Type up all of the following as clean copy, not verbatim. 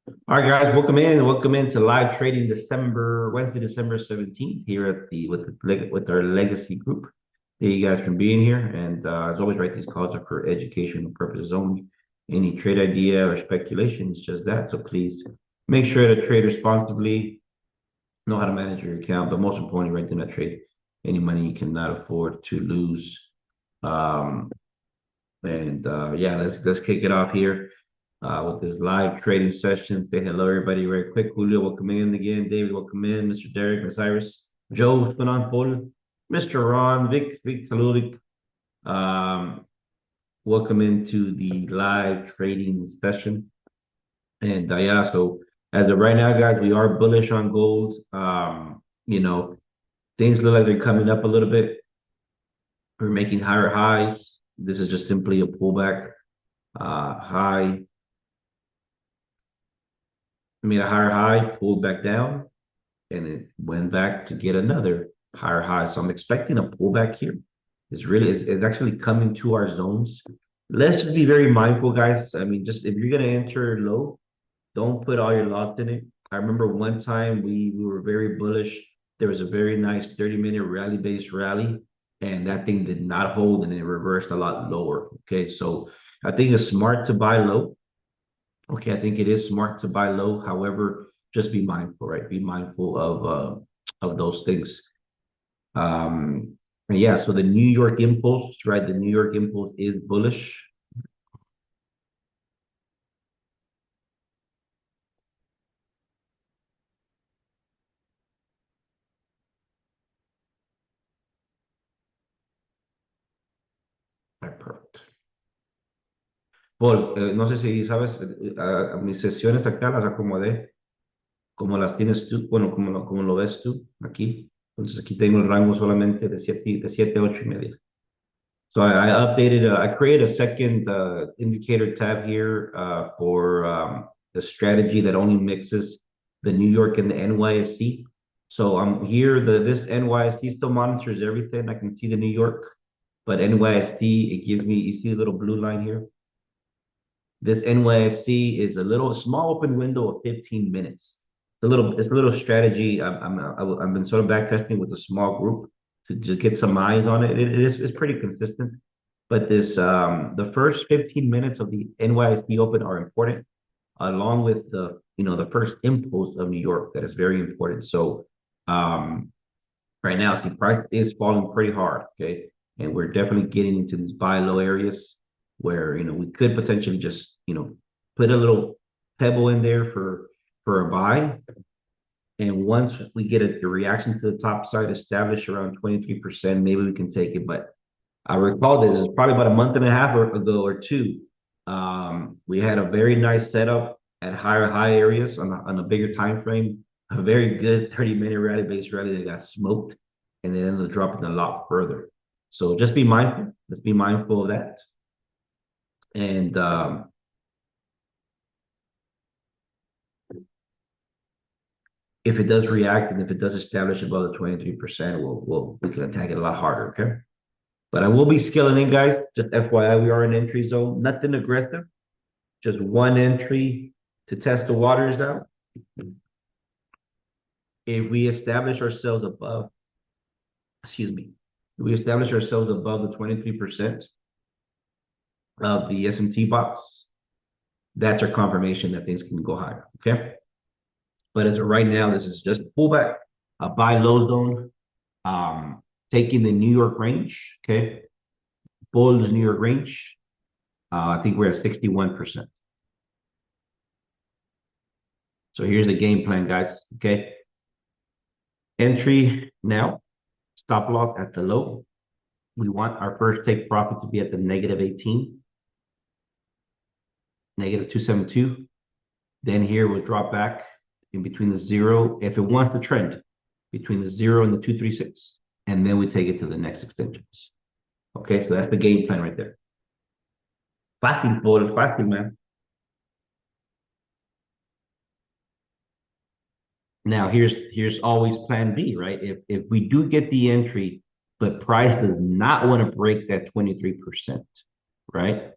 All right, guys, welcome in. Welcome into live trading Wednesday, December 17th here at with our legacy group. Thank you guys for being here. And as always, right, these calls are for educational purposes only. Any trade idea or speculation is just that. So please make sure to trade responsibly, know how to manage your account, but most importantly, right, do not trade any money you cannot afford to lose. Um, yeah, let's kick it off here with this live trading session. Say hello, everybody, very quick. Julio, welcome in again. David, welcome in. Mr. Derek, Miss Iris, Joe, what's going on? Paul, Mr. Ron, Vic Saludik. Um, welcome into the live trading session. And yeah, so as of right now, guys, we are bullish on gold. Things look like they're coming up a little bit. We're making higher highs. This is just simply a pullback. High made a higher high, pulled back down, and it went back to get another higher high. So I'm expecting a pullback here. It's actually coming to our zones. Let's just be very mindful, guys. I mean, just if you're gonna enter low, don't put all your loss in it. I remember one time we were very bullish. There was a very nice 30-minute rally-based rally, and that thing did not hold and it reversed a lot lower. Okay, so I think it's smart to buy low. Okay, I think it is smart to buy low. However, just be mindful, right? Be mindful of those things. And yeah, so the New York impulse, right? The New York impulse is bullish. Right, perfect. Paul, no sé si sabes, mis sesiones acá las acomodé como las tienes tú, bueno, como lo ves tú aquí. Entonces aquí tengo el rango solamente de 8:30. So I updated, I created a second indicator tab here for the strategy that only mixes the New York and the NYSE. So I'm here, this NYSE still monitors everything. I can see the New York, but NYSE, it gives me, you see the little blue line here? This NYSE is a little small open window of 15 minutes. It's a little strategy. I've been sort of back testing with a small group to just get some eyes on it. It's pretty consistent. But the first 15 minutes of the NYSE Open are important, along with the first impulse of New York. That is very important. So um, right now, see, price is falling pretty hard. Okay, and we're definitely getting into these buy low areas where we could potentially just put a little pebble in there for a buy. And once we get a reaction to the top side, establish around 23%, maybe we can take it. But I recall this is probably about a month and a half ago or two. We had a very nice setup at higher high areas on a bigger time frame. A very good 30-minute rally based rally that got smoked, and then ended up dropping a lot further. So just be mindful. Let's be mindful of that. And if it does react and if it does establish above the 23%, we can attack it a lot harder. Okay. But I will be scaling in, guys. Just FYI, we are in entry zone. Nothing aggressive. Just one entry to test the waters out. If we establish ourselves above, excuse me, if we establish ourselves above the 23% of the SMT box, that's our confirmation that things can go higher. Okay. But as of right now, this is just a pullback, a buy low zone, taking the New York range. Okay. Bulls New York range. I think we're at 61%. So here's the game plan, guys. Okay. Entry now, stop loss at the low. We want our first take profit to be at the negative 18, negative 272. Then here we'll drop back in between the zero, if it wants the trend, between the 0 and the 236. And then we take it to the next extensions. Okay, so that's the game plan right there. Fácil, Paul, fácil, man. Now here's always plan B, right? If we do get the entry, but price does not want to break that 23%, right?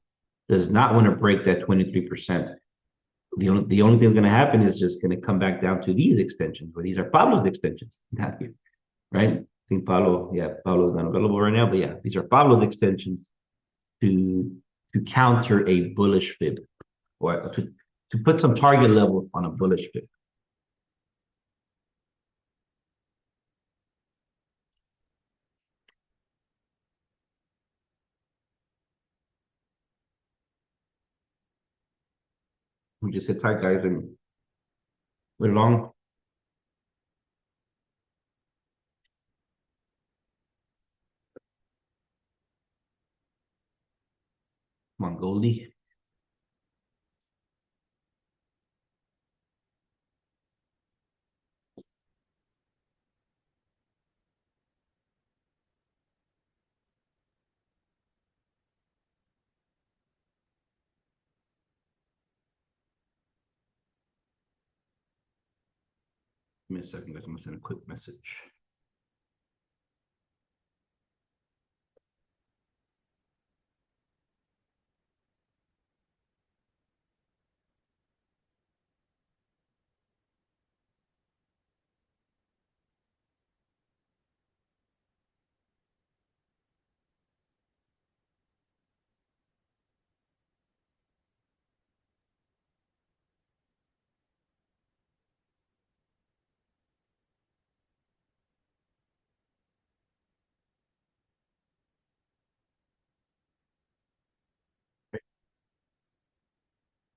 Does not want to break that 23%. The only thing that's going to happen is just going to come back down to these extensions, where these are Pablo's extensions, not here, right? I think Pablo's not available right now, but yeah, these are Pablo's extensions to counter a bullish fib, or to put some target level on a bullish fib. We just sit tight, guys, and we're long. Mongoli. Give me a second, guys. I'm gonna send a quick message.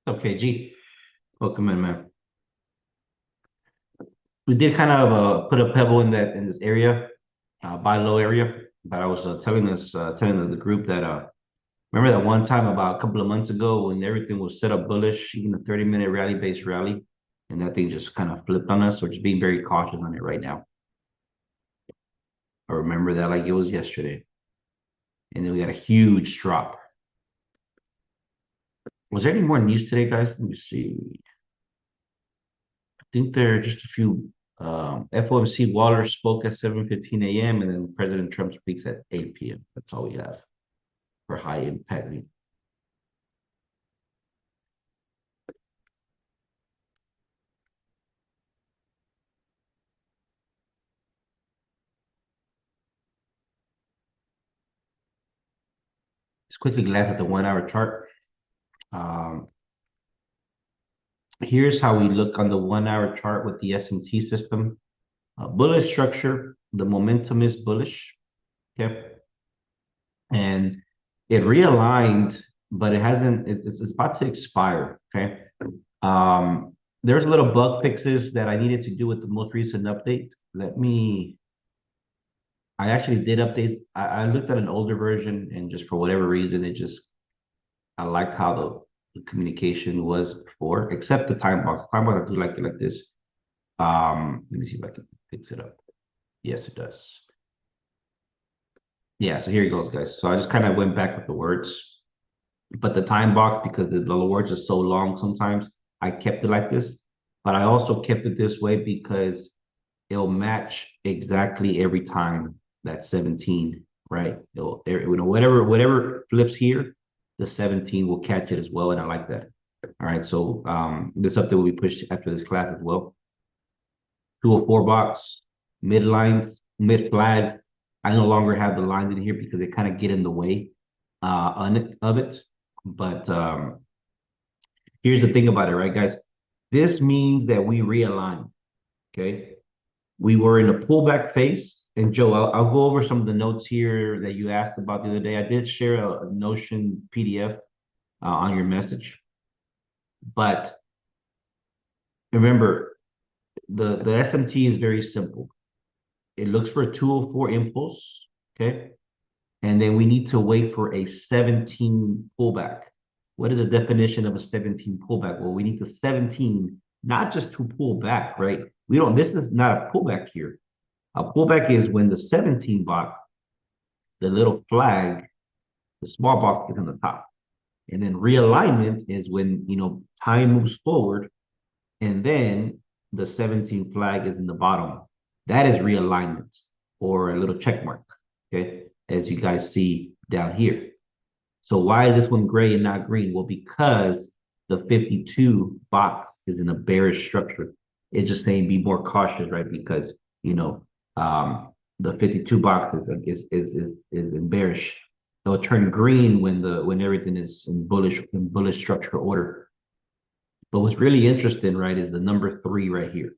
Okay, G. Welcome in, man. We did kind of put a pebble in this area, buy low area. But I was telling the group that remember that one time about a couple of months ago when everything was set up bullish, even a 30-minute rally based rally, and that thing just kind of flipped on us. So just being very cautious on it right now. I remember that like it was yesterday, and then we got a huge drop. Was there any more news today, guys? Let me see. I think there are just a few. FOMC Waller spoke at 7:15 a.m. and then President Trump speaks at 8 p.m. That's all we have for high impact. Let's quickly glance at the 1 hour chart. Um, Here's how we look on the 1 hour chart with the S&T system. Bullish structure, the momentum is bullish. Okay. And it realigned, but it hasn't, it's about to expire. Okay. There's little bug fixes that I needed to do with the most recent update. I actually did updates. I looked at an older version and just for whatever reason, I liked how the communication was before, except the time box. Time box, I do like it like this. Let me see if I can fix it up. Yes, it does. Yeah, so here it goes, guys. So I just kind of went back with the words, but the time box, because the words are so long sometimes, I kept it like this. But I also kept it this way because it'll match exactly every time that 17, right? Whatever flips here, the 17 will catch it as well, and I like that. All right, so this update will be pushed after this class as well. 204 box, mid lines, mid flags. I no longer have the lines in here because they kind of get in the way of it. But here's the thing about it, right, guys? This means that we realign. Okay. We were in a pullback phase. And Joe, I'll go over some of the notes here that you asked about the other day. I did share a Notion PDF on your message. But remember, the SMT is very simple. It looks for a 204 impulse, okay? And then we need to wait for a 17 pullback. What is the definition of a 17 pullback? Well, we need the 17 not just to pull back, right? This is not a pullback here. A pullback is when the 17 box, the little flag, the small box is on the top. And then realignment is when, time moves forward and then the 17 flag is in the bottom. That is realignment or a little check mark, okay, as you guys see down here. So why is this one gray and not green? Well, because the 52 box is in a bearish structure. It's just saying be more cautious, right? Because the 52 box is in bearish. It'll turn green when everything is in bullish structural order. But what's really interesting, right, is the number 3 right here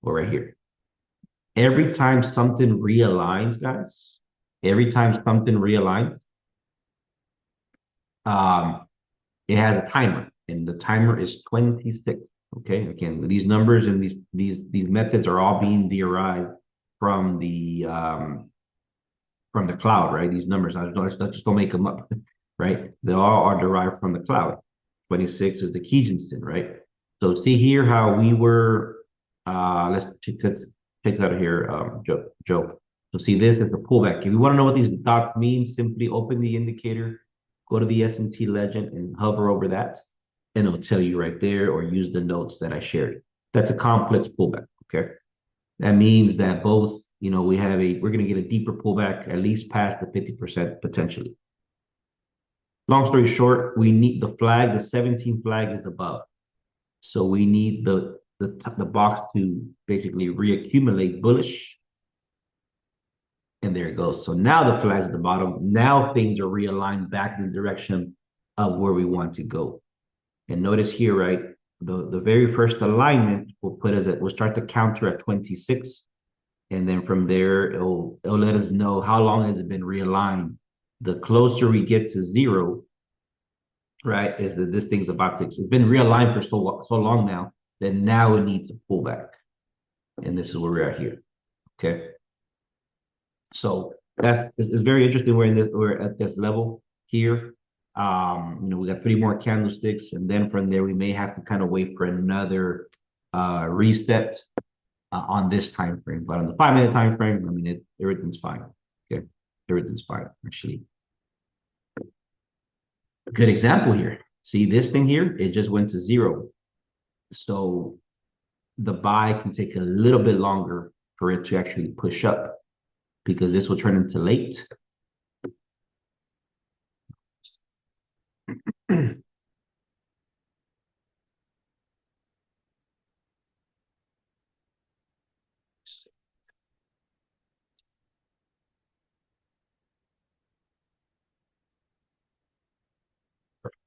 or right here. Every time something realigns, guys, every time something realigns, it has a timer, and the timer is 26. Okay, again, these numbers and these methods are all being derived from the cloud, right? These numbers, I just don't make them up, right? They all are derived from the cloud. 26 is the Keynesian, right? So see here how we were. Let's take that out of here, Joe. So see this is the pullback. If you want to know what these dots mean, simply open the indicator, go to the S&T legend, and hover over that, and it'll tell you right there, or use the notes that I shared. That's a complex pullback. Okay, that means that both, we're going to get a deeper pullback, at least past the 50% potentially. Long story short, we need the flag. The 17 flag is above, so we need the box to basically reaccumulate bullish, and there it goes. So now the flag's at the bottom. Now things are realigned back in the direction of where we want to go. And notice here, right, the very first alignment will start to counter at 26. And then from there, it'll let us know how long has it been realigned. The closer we get to 0, right, is that this thing's about to, it's been realigned for so long now that now it needs a pullback. And this is where we're at here. Okay. So it's very interesting. We're at this level here. We got 3 more candlesticks, and then from there we may have to kind of wait for another reset on this time frame. But on the 5-minute time frame, I mean, everything's fine. Okay, everything's fine. Actually, a good example here. See this thing here? It just went to 0. So the buy can take a little bit longer for it to actually push up, because this will turn into late.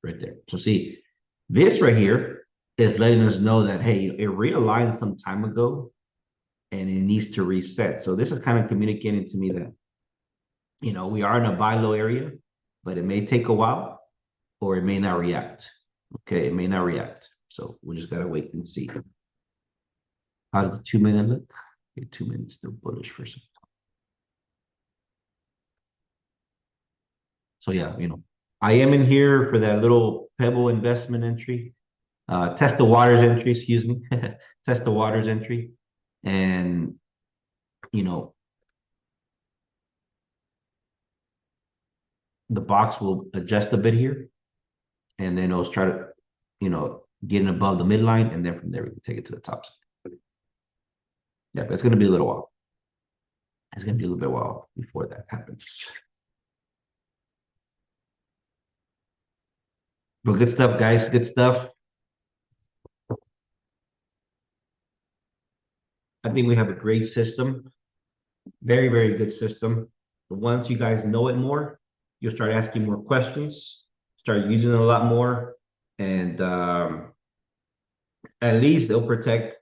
Right there. So see, this right here is letting us know that, hey, it realigned some time ago and it needs to reset. So this is kind of communicating to me that, we are in a buy low area, but it may take a while, or it may not react. Okay, it may not react. So we just got to wait and see. How does the 2-minute look? Okay, 2 minutes, still bullish for some. So yeah, I am in here for that little pebble investment entry, test the waters entry, excuse me, test the waters entry. And, the box will adjust a bit here, and then it'll try to, getting above the midline, and then from there we can take it to the top. Yeah, but it's going to be a little while. It's going to be a little bit while before that happens. But good stuff, guys. Good stuff. I think we have a great system. Very, very good system. But once you guys know it more, you'll start asking more questions, start using it a lot more, and at least it'll protect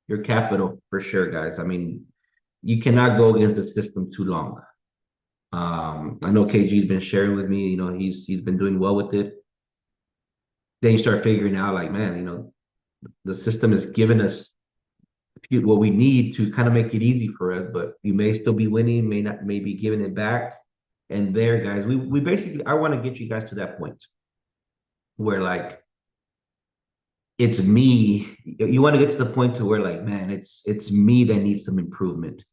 your capital for sure, guys. I mean, you cannot go against the system too long. I know KG's been sharing with me, he's been doing well with it. Then you start figuring out, like, man, the system is giving us what we need to kind of make it easy for us, but you may still be winning, may be giving it back. And there, guys, we basically, I want to get you guys to that point where, like, it's me. You want to get to the point to where, like, man, it's me that needs some improvement.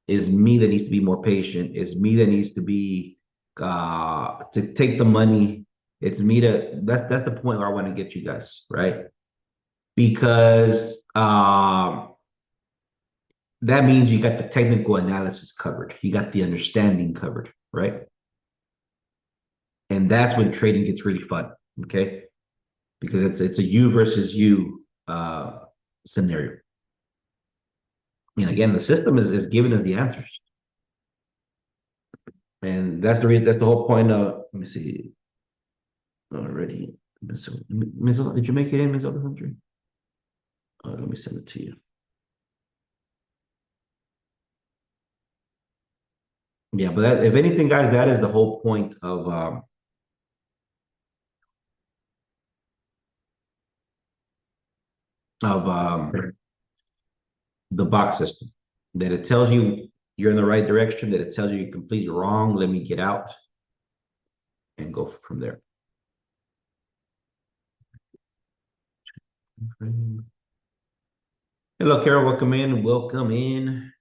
It's me that needs to be more patient. It's me that needs to be to take the money. It's me that's the point where I want to get you guys, right? Because that means you got the technical analysis covered. You got the understanding covered, right? And that's when trading gets really fun. Okay. because it's a you versus you scenario. And again, the system is giving us the answers, and that's the reason. That's the whole point of. Let me see already. Did you make it in, Miss Alejandra? Let me send it to you. Yeah, but that, if anything, guys, that is the whole point of the box system. That it tells you you're in the right direction. That it tells you you're completely wrong. Let me get out and go from there. Hello, Carol. Welcome in. Welcome in.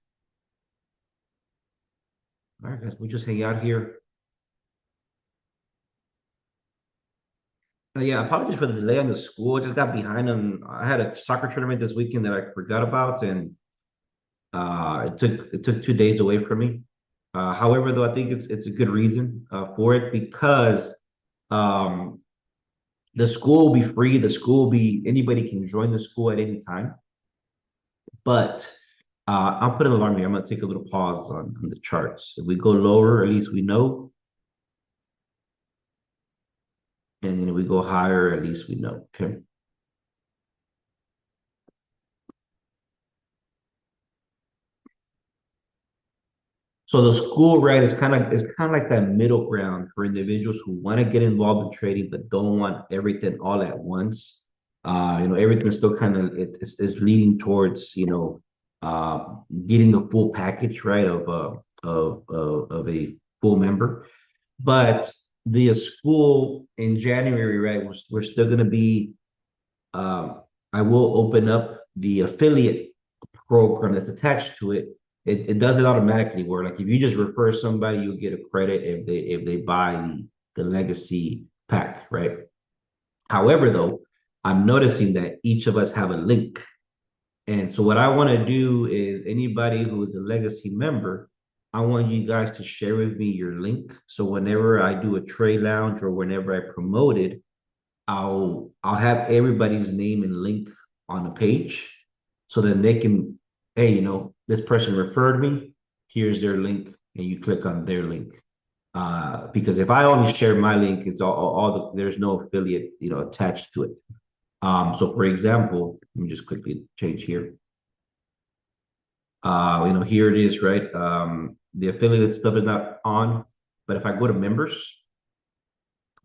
All right, guys, we just hang out here. Yeah, apologies for the delay on the school. I just got behind on. I had a soccer tournament this weekend that I forgot about, and it took 2 days away from me. However, though, I think it's a good reason for it because um, the school will be free. The school will be anybody can join the school at any time. But I'll put an alarm here. I'm gonna take a little pause on the charts. If we go lower, at least we know, and then if we go higher, at least we know. Okay. So the school, right, is kind of like that middle ground for individuals who want to get involved in trading but don't want everything all at once. Everything is still kind of it's leading towards getting the full package, right, of a full member. But the school in January, right, we're still going to be. I will open up the affiliate program that's attached to it. It does it automatically where like if you just refer somebody, you'll get a credit if they buy the legacy pack, right? However, though, I'm noticing that each of us have a link. And so what I want to do is anybody who is a legacy member, I want you guys to share with me your link. So whenever I do a trade lounge or whenever I promote it, I'll have everybody's name and link on the page so then they can, hey, this person referred me, here's their link, and you click on their link. Because if I only share my link, it's there's no affiliate, attached to it. So for example, let me just quickly change here. Here it is, right? The affiliate stuff is not on, but if I go to members,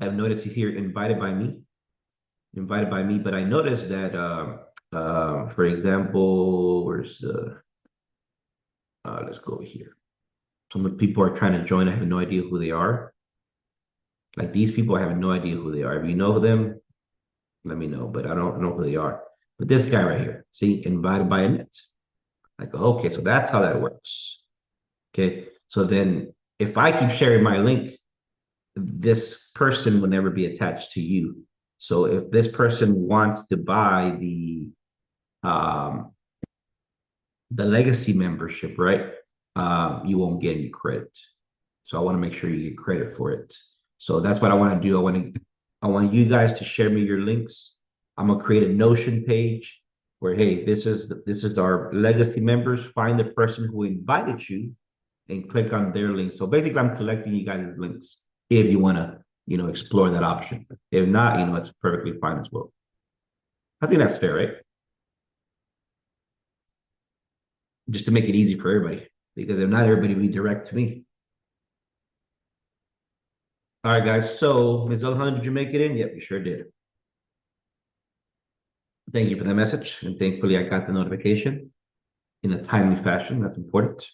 I've noticed here invited by me, but I noticed that, for example, let's go here. Some people are trying to join. I have no idea who they are. Like these people, I have no idea who they are. If you know them, let me know, but I don't know who they are. But this guy right here, see, invited by Annette. Like, okay, so that's how that works. Okay, so then if I keep sharing my link, this person will never be attached to you. So if this person wants to buy um, the legacy membership, right? You won't get any credit. So I want to make sure you get credit for it. So that's what I want to do. I want you guys to share me your links. I'm gonna create a Notion page where, hey, this is our legacy members. Find the person who invited you and click on their link. So basically, I'm collecting you guys' links if you want to, explore that option. If not, it's perfectly fine as well. I think that's fair, right? Just to make it easy for everybody, because if not, everybody will be direct to me. All right, guys. So, Ms. Elhan, did you make it in? Yep, you sure did. Thank you for the message, and thankfully, I got the notification in a timely fashion. That's important.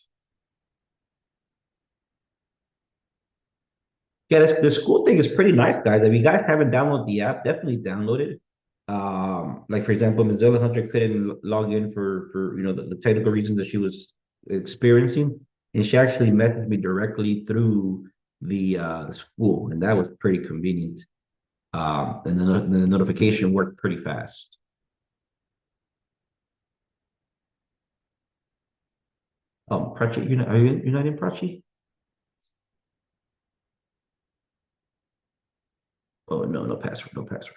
Yeah, this school thing is pretty nice, guys. If you guys haven't downloaded the app, definitely download it. Like for example, Mozilla Hunter couldn't log in for the technical reasons that she was experiencing, and she actually messaged me directly through the school, and that was pretty convenient. And the notification worked pretty fast. Prachi, you're not in Prachi? Oh no, no password, no password.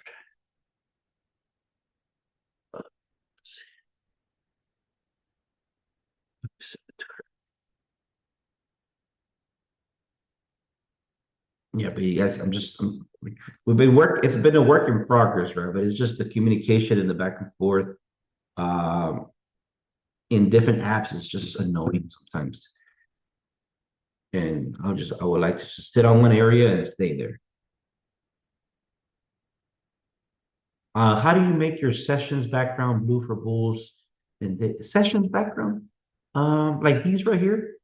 Yeah, but you guys, we've been it's been a work in progress, right? But it's just the communication and the back and forth um, in different apps is just annoying sometimes. And I would like to just sit on one area and stay there. How do you make your sessions background blue for bulls and the sessions background? Like these right here,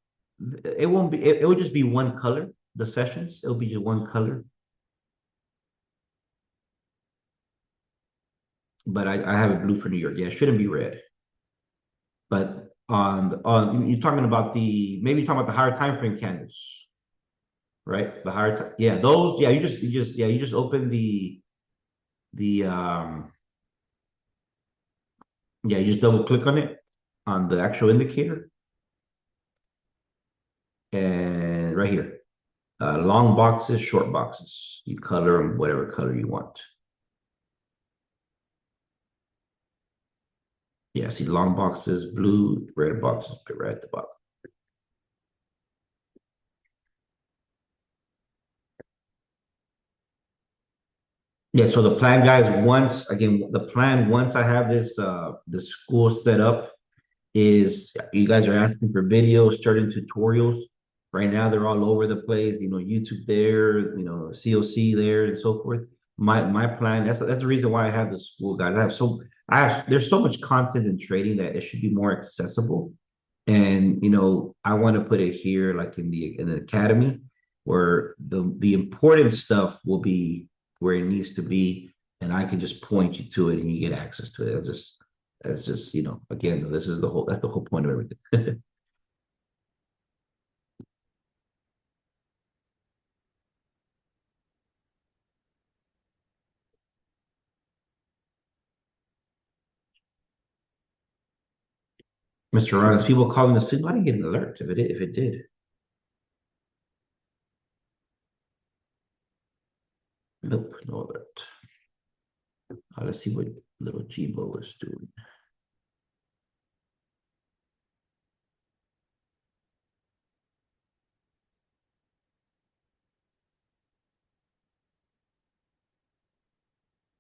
it won't be, it will just be one color. The sessions, it'll be just one color. But I have it blue for New York. Yeah, it shouldn't be red. But on you're talking about maybe you're talking about the higher time frame candles, right? The higher time, yeah, those, yeah, you just open the yeah, you just double click on it on the actual indicator and right here. Long boxes, short boxes. You color them whatever color you want. Yeah, see long boxes, blue, red boxes, right at the bottom. Yeah, so the plan, guys, once I have the school set up is you guys are asking for videos, certain tutorials. Right now, they're all over the place. YouTube there, COC there, and so forth. My plan. That's the reason why I have the school, guys. There's so much content in trading that it should be more accessible. And I want to put it here, like in the academy, where the important stuff will be where it needs to be, and I can just point you to it, and you get access to it. That's just again, that's the whole point of everything. Mr. Ron, is people calling the signal? I didn't get an alert if it did. Nope, no alert. Let's see what little Gbo is doing.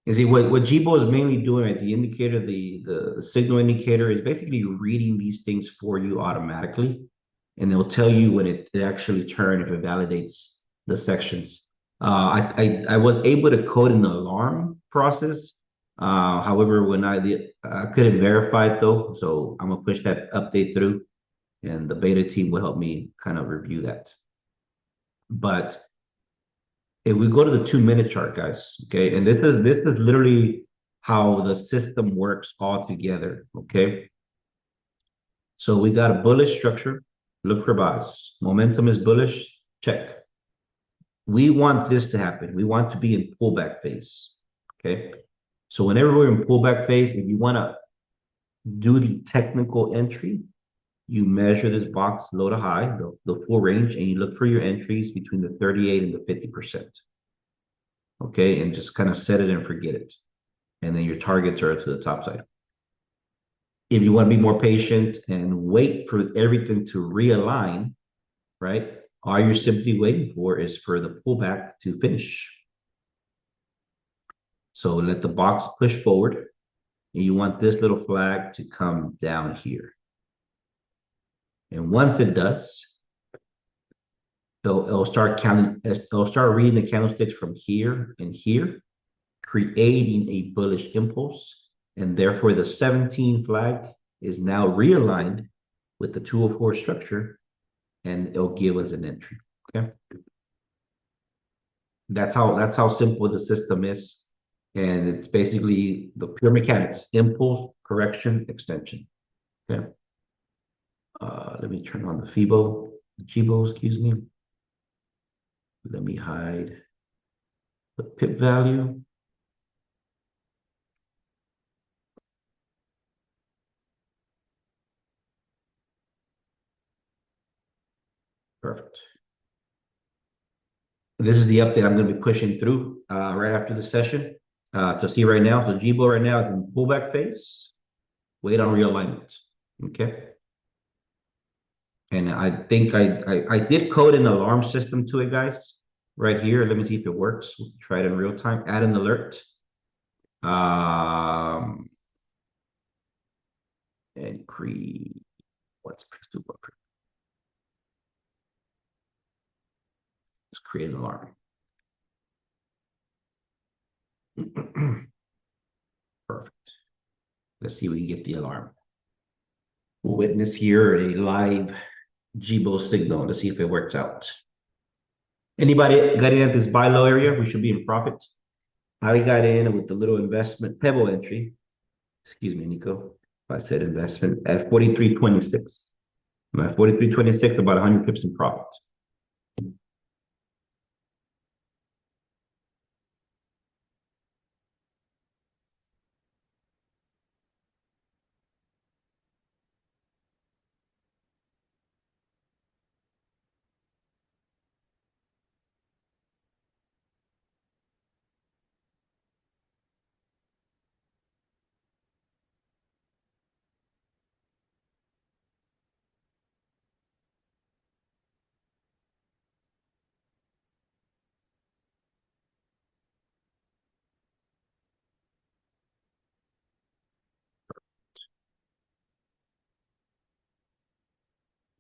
You see, what Gbo is mainly doing at the indicator, the signal indicator is basically reading these things for you automatically, and it'll tell you when it actually turned if it validates the sections. I was able to code an alarm process. However, I couldn't verify it though, so I'm gonna push that update through, and the beta team will help me kind of review that. But if we go to the 2 minute chart, guys, okay, and this is literally how the system works all together, okay? So we got a bullish structure, look for buys. Momentum is bullish, check. We want this to happen. We want to be in pullback phase, okay? So whenever we're in pullback phase, if you want to do the technical entry, you measure this box low to high, the full range, and you look for your entries between the 38 and the 50%. Okay, and just kind of set it and forget it. And then your targets are to the top side. If you want to be more patient and wait for everything to realign, right? All you're simply waiting for is for the pullback to finish. So let the box push forward, and you want this little flag to come down here. And once it does, it'll start counting, it'll start reading the candlesticks from here and here, creating a bullish impulse. And therefore, the 17 flag is now realigned with the 204 structure, and it'll give us an entry. Okay. That's how simple the system is. And it's basically the pure mechanics, impulse, correction, extension. Okay. Let me turn on the Gbo, excuse me. Let me hide the pip value. Perfect. This is the update I'm going to be pushing through right after the session. So see right now, so Gbo right now is in pullback phase. Wait on realignment. Okay. And I think I did code an alarm system to it, guys. right here. Let me see if it works. We'll try it in real time. Add an alert. Um, and create what's press do what? Let's create an alarm. Perfect. Let's see if we can get the alarm. We'll witness here a live GBO signal. Let's see if it works out. Anybody got in at this buy low area? We should be in profit. I got in with the little investment pebble entry. Excuse me, Nico. I said investment at 43.26. I'm at 43.26, about 100 pips in profit.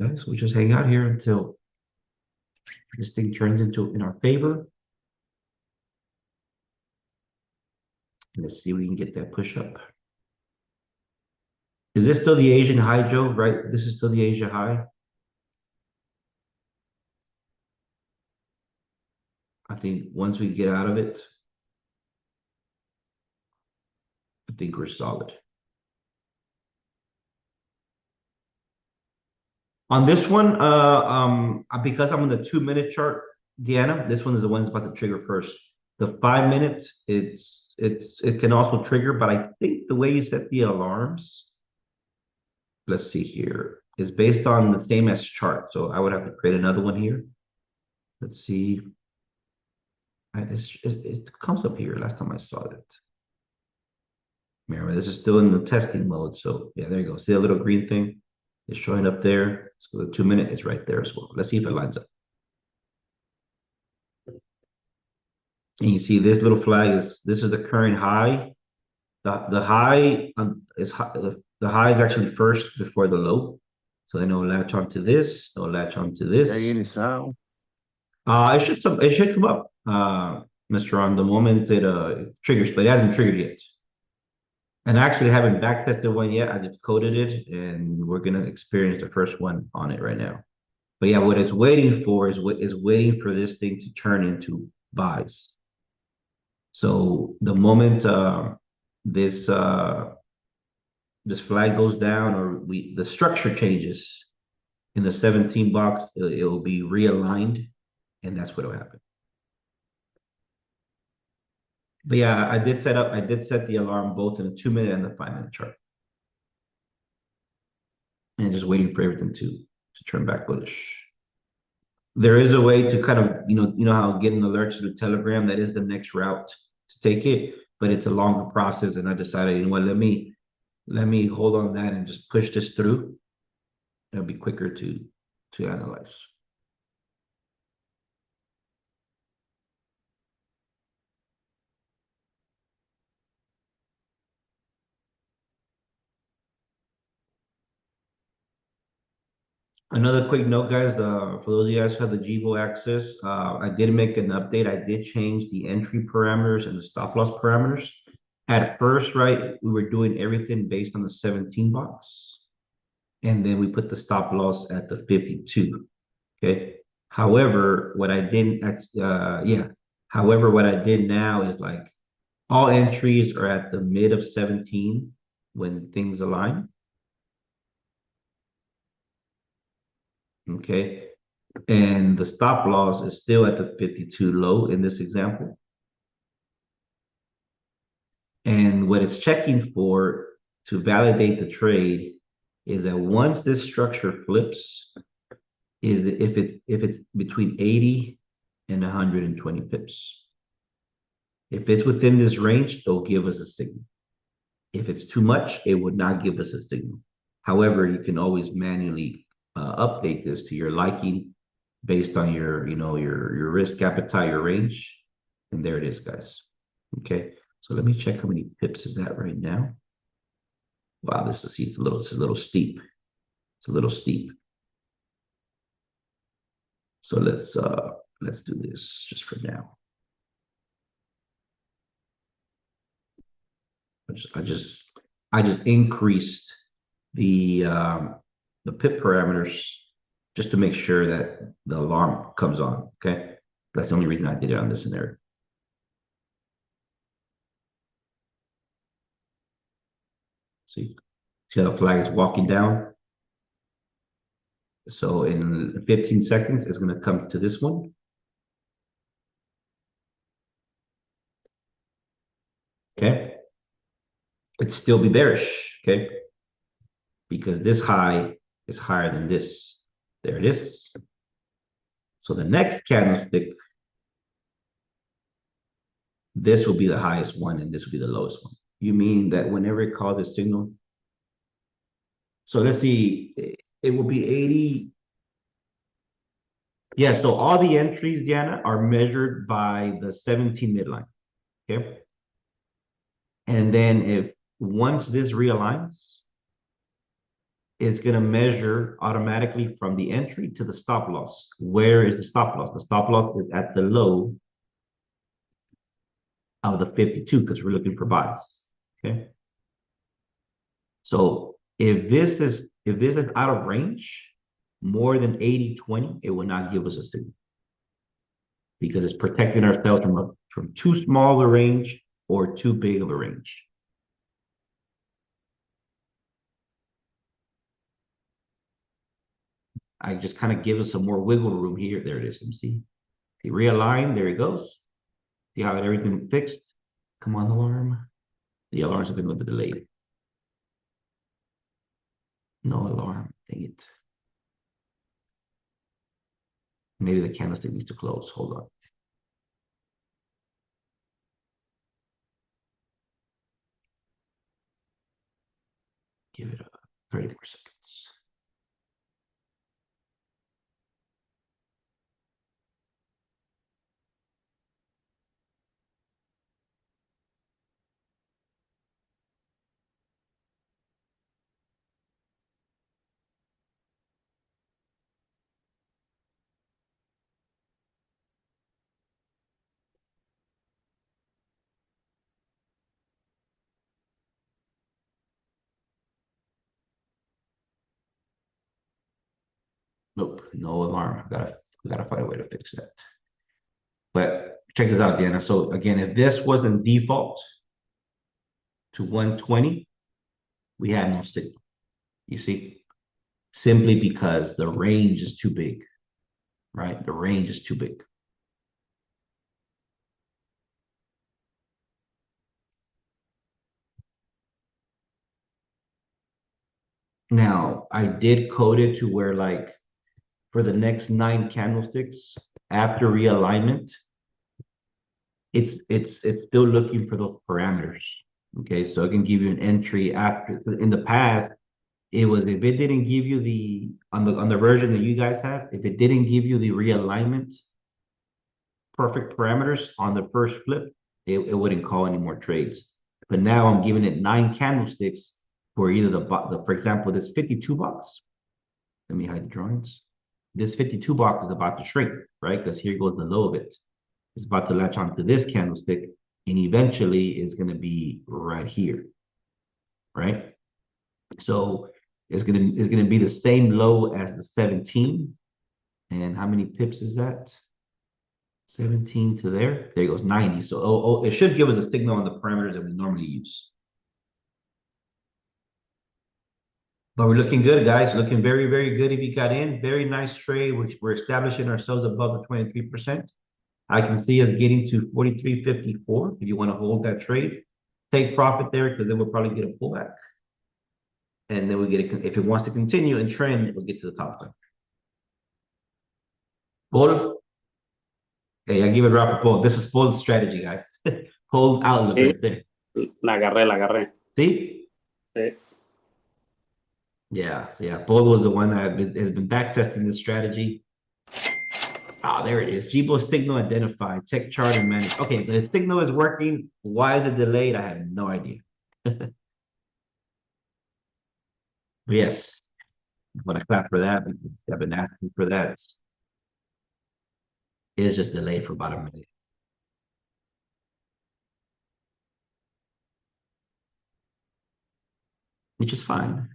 Okay, so we just hang out here until this thing turns into in our favor. And let's see if we can get that push up. Is this still the Asian high, Joe? Right? This is still the Asia high. I think once we get out of it, I think we're solid. On this one, because I'm on the 2 minute chart, Deanna, this one is the one that's about to trigger first. The 5 minutes, it can also trigger, but I think the way you set the alarms, let's see here, is based on the same as chart. So I would have to create another one here. Let's see. It comes up here. Last time I saw it. Remember, this is still in the testing mode. So yeah, there you go. See a little green thing? It's showing up there. So the 2 minute is right there as well. Let's see if it lines up. And you see this little flag this is the current high. The high is high, the high is actually first before the low. So then it'll latch onto this, it'll latch onto Hey, this. any sound? It should come up, Mr. On the moment it triggers, but it hasn't triggered yet. And I actually haven't back tested one yet. I just coded it and we're gonna experience the first one on it right now. But yeah, what it's waiting for is waiting for this thing to turn into buys. So the moment this this flag goes down or the structure changes in the 17 box, it'll be realigned, and that's what will happen. But yeah, I did set the alarm both in the 2 minute and the 5 minute chart, and just waiting for everything to turn back bullish. There is a way to kind of how getting alerts to the Telegram, that is the next route to take it, but it's a longer process, and I decided, let me hold on that and just push this through. It'll be quicker to analyze. Another quick note, guys, for those of you guys who have the GVO access, I did make an update. I did change the entry parameters and the stop loss parameters. At first, right, we were doing everything based on the 17 box, and then we put the stop loss at the 52. Okay. However, what I didn't, yeah. However, what I did now is like all entries are at the mid of 17 when things align. Okay. And the stop loss is still at the 52 low in this example. And what it's checking for to validate the trade is that once this structure flips, is that if it's between 80 and 120 pips. If it's within this range, it'll give us a signal. If it's too much, it would not give us a signal. However, you can always manually update this to your liking based on your, your risk appetite, your range. And there it is, guys. Okay. So let me check how many pips is that right now. Wow, it's a little steep. It's a little steep. So let's do this just for now. I just increased the pip parameters just to make sure that the alarm comes on. Okay, that's the only reason I did it on this scenario. See how the flag is walking down. So in 15 seconds, it's going to come to this one. Okay, it'd still be bearish. Okay, because this high is higher than this. There it is. So the next candlestick, this will be the highest one and this will be the lowest one. You mean that whenever it calls a signal? So let's see, it will be 80. Yeah, so all the entries, Diana, are measured by the 17 midline. Okay. And then if once this realigns, it's going to measure automatically from the entry to the stop loss. Where is the stop loss? The stop loss is at the low of the 52 because we're looking for buys. Okay. So if this is out of range, more than 80-20, it will not give us a signal because it's protecting ourselves from too small a range or too big of a range. I just kind of give us some more wiggle room here. There it is. Let me see. Okay, realign. There it goes. See how everything fixed? Come on, alarm. The alarms have been a little bit delayed. No alarm. Dang it. Maybe the candlestick needs to close. Hold on. Give it 30 more seconds. Nope, no alarm. Gotta find a way to fix that. But check this out, Diana. So again, if this wasn't default to 120, we had no signal. You see, simply because the range is too big, right? The range is too big. Now, I did code it to where like for the next 9 candlesticks after realignment, it's still looking for those parameters. Okay, so I can give you an entry after. In the past, it was if it didn't give you the on the version that you guys have, if it didn't give you the realignment perfect parameters on the first flip, it wouldn't call any more trades. But now I'm giving it 9 candlesticks for either for example, this 52 box. Let me hide the drawings. This 52 box is about to shrink, right? Because here goes the low of it. It's about to latch onto this candlestick, and eventually it's going to be right here, right? So it's gonna be the same low as the 17. And how many pips is that? 17 to there. There goes 90. So it should give us a signal on the parameters that we normally use. But we're looking good, guys. Looking very, very good if you got in. Very nice trade. We're establishing ourselves above the 23%. I can see us getting to 43.54 if you want to hold that trade. Take profit there because then we'll probably get a pullback. And then we get it. If it wants to continue and trend, we'll get to the top line. Paul? Hey, I give it a round for Paul. This is Paul's strategy, guys. Paul's outlook right there. La agarré. See? Sí. Yeah. Paul was the one that has been back testing this strategy. Ah, there it is. Gbo signal identified. Check chart and manage. Okay, the signal is working. Why is it delayed? I have no idea. But yes, I want to clap for that because I've been asking for that. It's just delayed for about a minute, which is fine.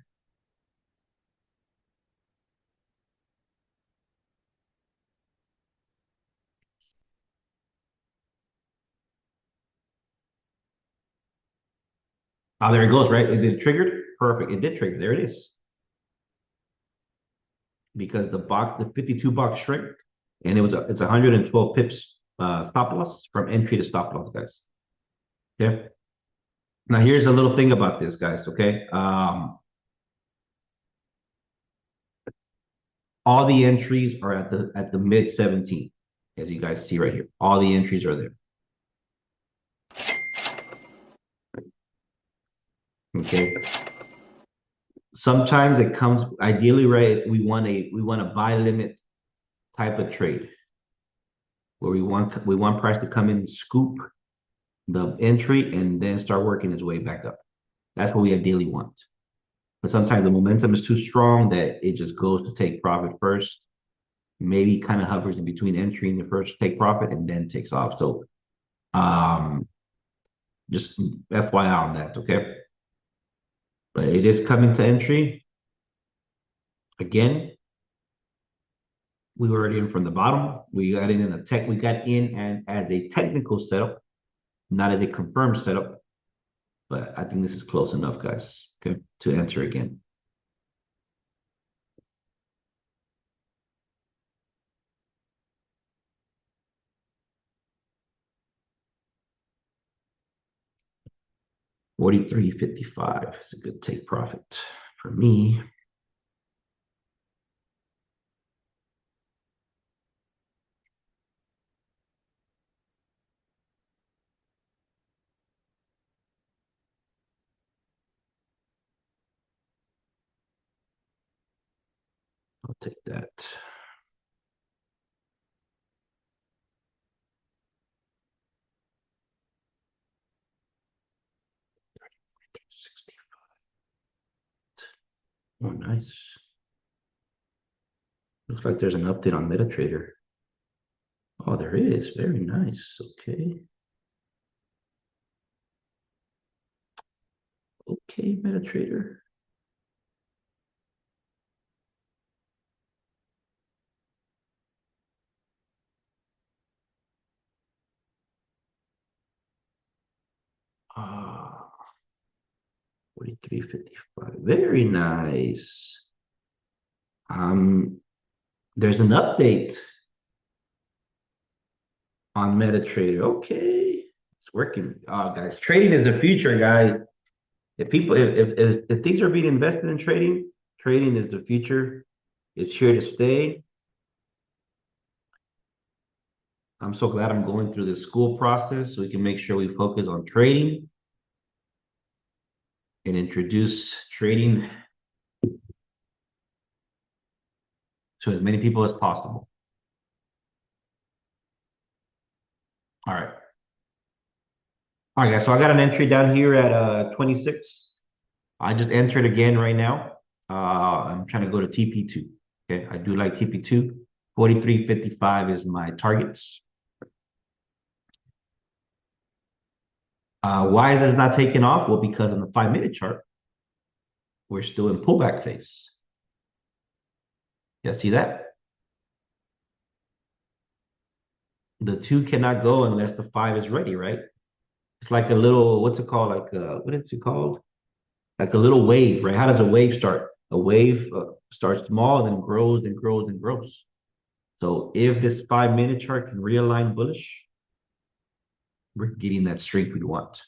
Oh, there it goes, right? It did triggered. Perfect. It did trigger. There it is. Because the box, the 52 box shrink, and it's 112 pips stop loss from entry to stop loss, guys. Okay. Now here's a little thing about this, guys. Okay. All the entries are at the mid 17, as you guys see right here. All the entries are there. Okay. Sometimes it comes ideally, right? We want a buy limit type of trade where we want price to come in and scoop the entry and then start working its way back up. That's what we ideally want. But sometimes the momentum is too strong that it just goes to take profit first. Maybe kind of hovers in between entry and the first take profit and then takes off. So um just FYI on that, okay? But it is coming to entry. Again, we were already in from the bottom. We got in and as a technical setup, not as a confirmed setup. But I think this is close enough, guys. Okay, to enter again. 43.55 is a good take profit for me. I'll take that. Oh, nice. Looks like there's an update on MetaTrader. Oh, there is. Very nice. Okay. Okay, MetaTrader. Ah, 43.55. Very nice. Um, there's an update on MetaTrader. Okay. It's working. Oh, guys, trading is the future, guys. If things are being invested in trading, trading is the future. It's here to stay. I'm so glad I'm going through this school process so we can make sure we focus on trading and introduce trading to as many people as possible. All right. All right, guys. So I got an entry down here at 26. I just entered again right now. I'm trying to go to TP2. Okay. I do like TP2. 43.55 is my targets. Why is this not taking off? Well, because on the 5 minute chart, we're still in pullback phase. You see that? The two cannot go unless the five is ready, right? It's like a little, what's it called? Like, what is it called? Like a little wave, right? How does a wave start? A wave starts small, then grows and grows and grows. So if this 5 minute chart can realign bullish, we're getting that strength we want.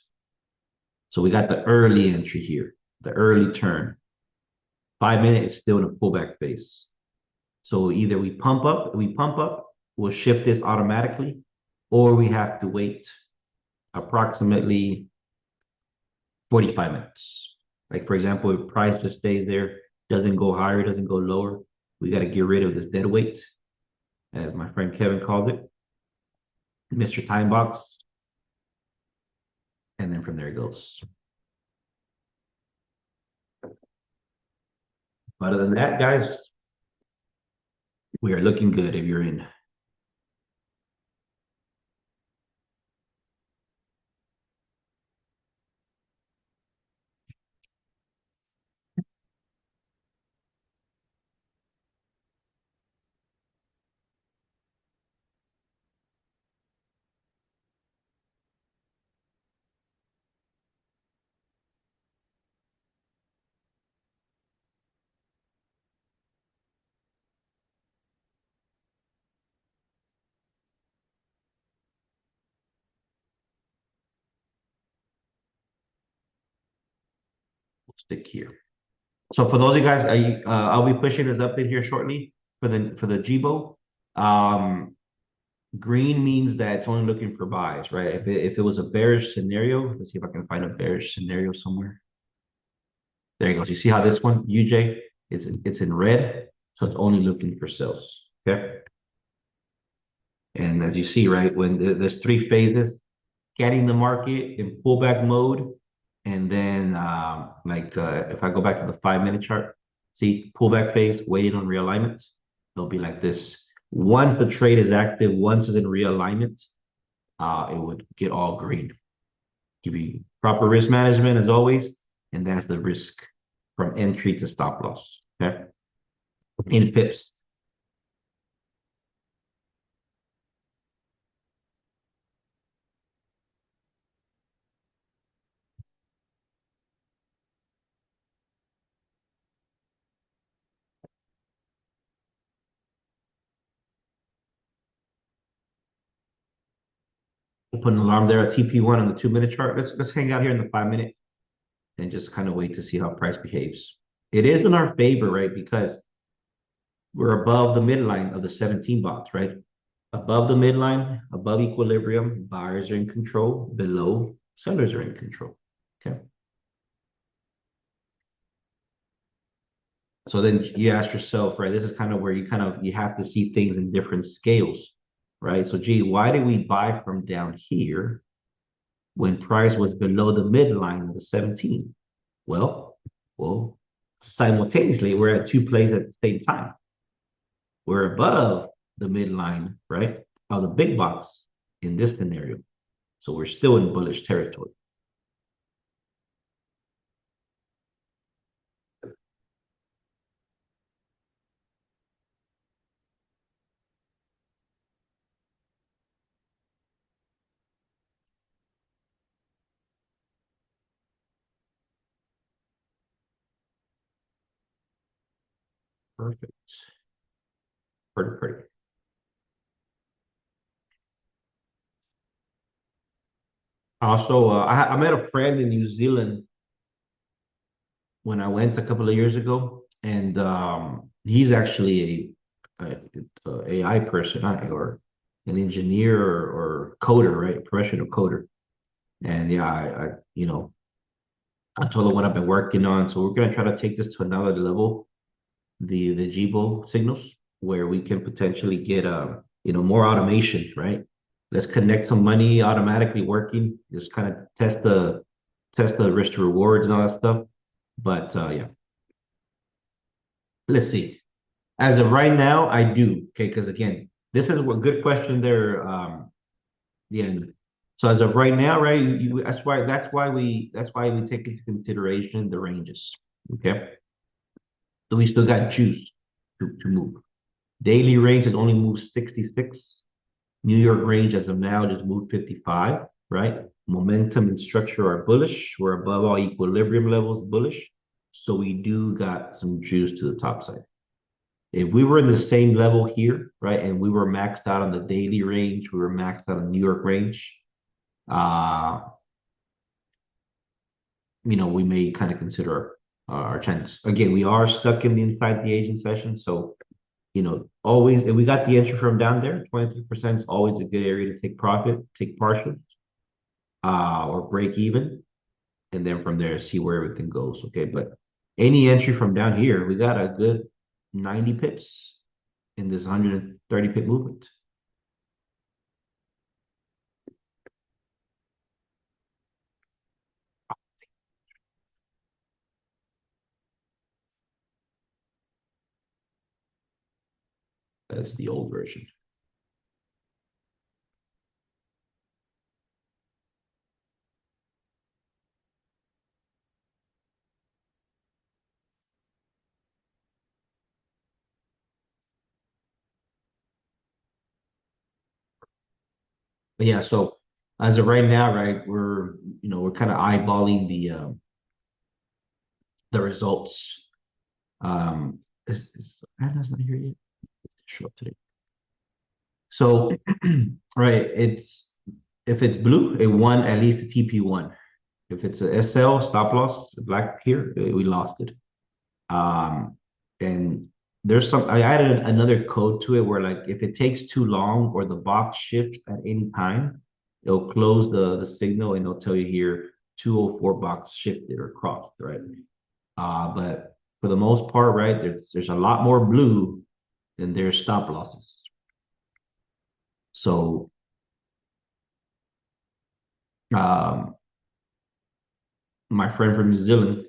So we got the early entry here, the early turn. 5 minute is still in a pullback phase. So either we pump up, we'll shift this automatically, or we have to wait approximately 45 minutes. Like for example, if price just stays there, doesn't go higher, doesn't go lower, we got to get rid of this dead weight as my friend Kevin called it, Mr. Time Box. And then from there it goes. But other than that, guys, we are looking good if you're in. We'll stick here. So for those of you guys, I'll be pushing this update here shortly for the Jibo. Um, green means that it's only looking for buys, right? If it was a bearish scenario, let's see if I can find a bearish scenario somewhere. There you go. So you see how this one, UJ, it's in red, so it's only looking for sells. Okay. And as you see, right, when there's three phases, scanning the market in pullback mode, and then if I go back to the 5 minute chart, see pullback phase, waiting on realignment. It'll be like this. Once the trade is active, once it's in realignment, it would get all green. Give you proper risk management as always, and that's the risk from entry to stop loss. Okay, in pips. We'll put an alarm there at TP1 on the 2 minute chart. Let's hang out here in the 5 minute and just kind of wait to see how price behaves. It is in our favor, right? Because we're above the midline of the 17 box, right? Above the midline, above equilibrium, buyers are in control. Below, sellers are in control. Okay. So then you ask yourself, right? This is kind of where you have to see things in different scales, right? So gee, why did we buy from down here when price was below the midline of the 17? Well, simultaneously, we're at two plays at the same time. We're above the midline, right, of the big box in this scenario. So we're still in bullish territory. Perfect. Pretty, pretty. Also, I met a friend in New Zealand when I went a couple of years ago, and he's actually a AI person or an engineer or coder, right? Professional coder. And yeah, I told him what I've been working on. So we're gonna try to take this to another level, the Jibo signals, where we can potentially get more automation, right? Let's connect some money automatically working, just kind of test the risk to rewards and all that stuff. But yeah, let's see. As of right now, I do. Okay, because again, this is a good question there. Yeah. So as of right now, right, that's why we take into consideration the ranges. Okay. So we still got juice to move. Daily range has only moved 66. New York range as of now just moved 55, right? Momentum and structure are bullish. We're above all equilibrium levels bullish. So we do got some juice to the top side. If we were in the same level here, right, and we were maxed out on the daily range, we were maxed out on the New York range, uh, we may kind of consider our chance. Again, we are stuck inside the Asian session, so always if we got the entry from down there, 23% is always a good area to take profit, take partial, or break even, and then from there see where everything goes. Okay, but any entry from down here, we got a good 90 pips. in this 130 pip movement. That's the old version. But yeah, so as of right now, right, we're kind of eyeballing the results. Is Anna's not here yet? Show up today. So, right, it's if it's blue, it won at least a TP1. If it's a SL stop loss, black here, we lost it. Um, and there's I added another code to it where like if it takes too long or the box shifts at any time, it'll close the signal and it'll tell you here 204 box shifted or crossed, right? But for the most part, right, there's a lot more blue than there's stop losses. So um, my friend from New Zealand,